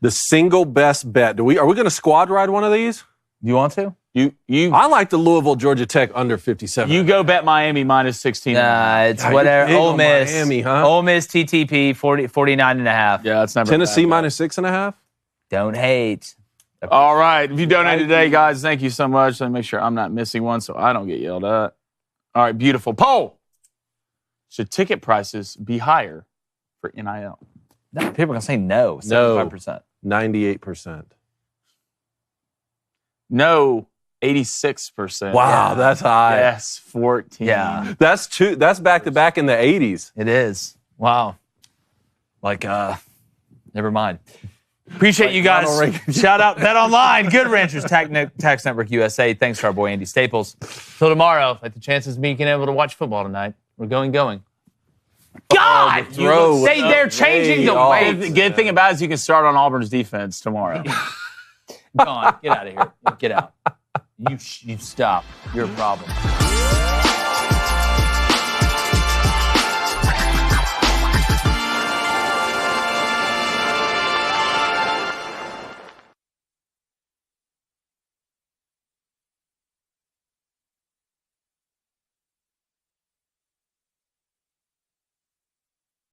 The single best bet. Are we going to squad ride one of these? You want to? I like the Louisville Georgia Tech under 57. You go bet Miami minus 16. It's whatever. Ole Miss. Miami, huh? Ole Miss TTP 49.5. Yeah, that's never Tennessee bad, minus 6.5. Don't hate. All right. If you donated today, guys, thank you so much. Let me make sure I'm not missing one so I don't get yelled at. All right, beautiful. Poll. Should ticket prices be higher for NIL? No, people are going to say no. 75%. 98%. No, 86%. Wow, that's high. Yes, 14. Yeah. That's back to back in the 80s. It is. Wow. Like, never mind. Appreciate you guys. Shout out Bet Online, Good Ranchers, Tax Network USA. Thanks to our boy Andy Staples. Till tomorrow, like the chances of me being able to watch football tonight. We're going. God! They're changing the way. The good thing about it is you can start on Auburn's defense tomorrow. Gone. Get out of here. Get out. You stop. You're a problem.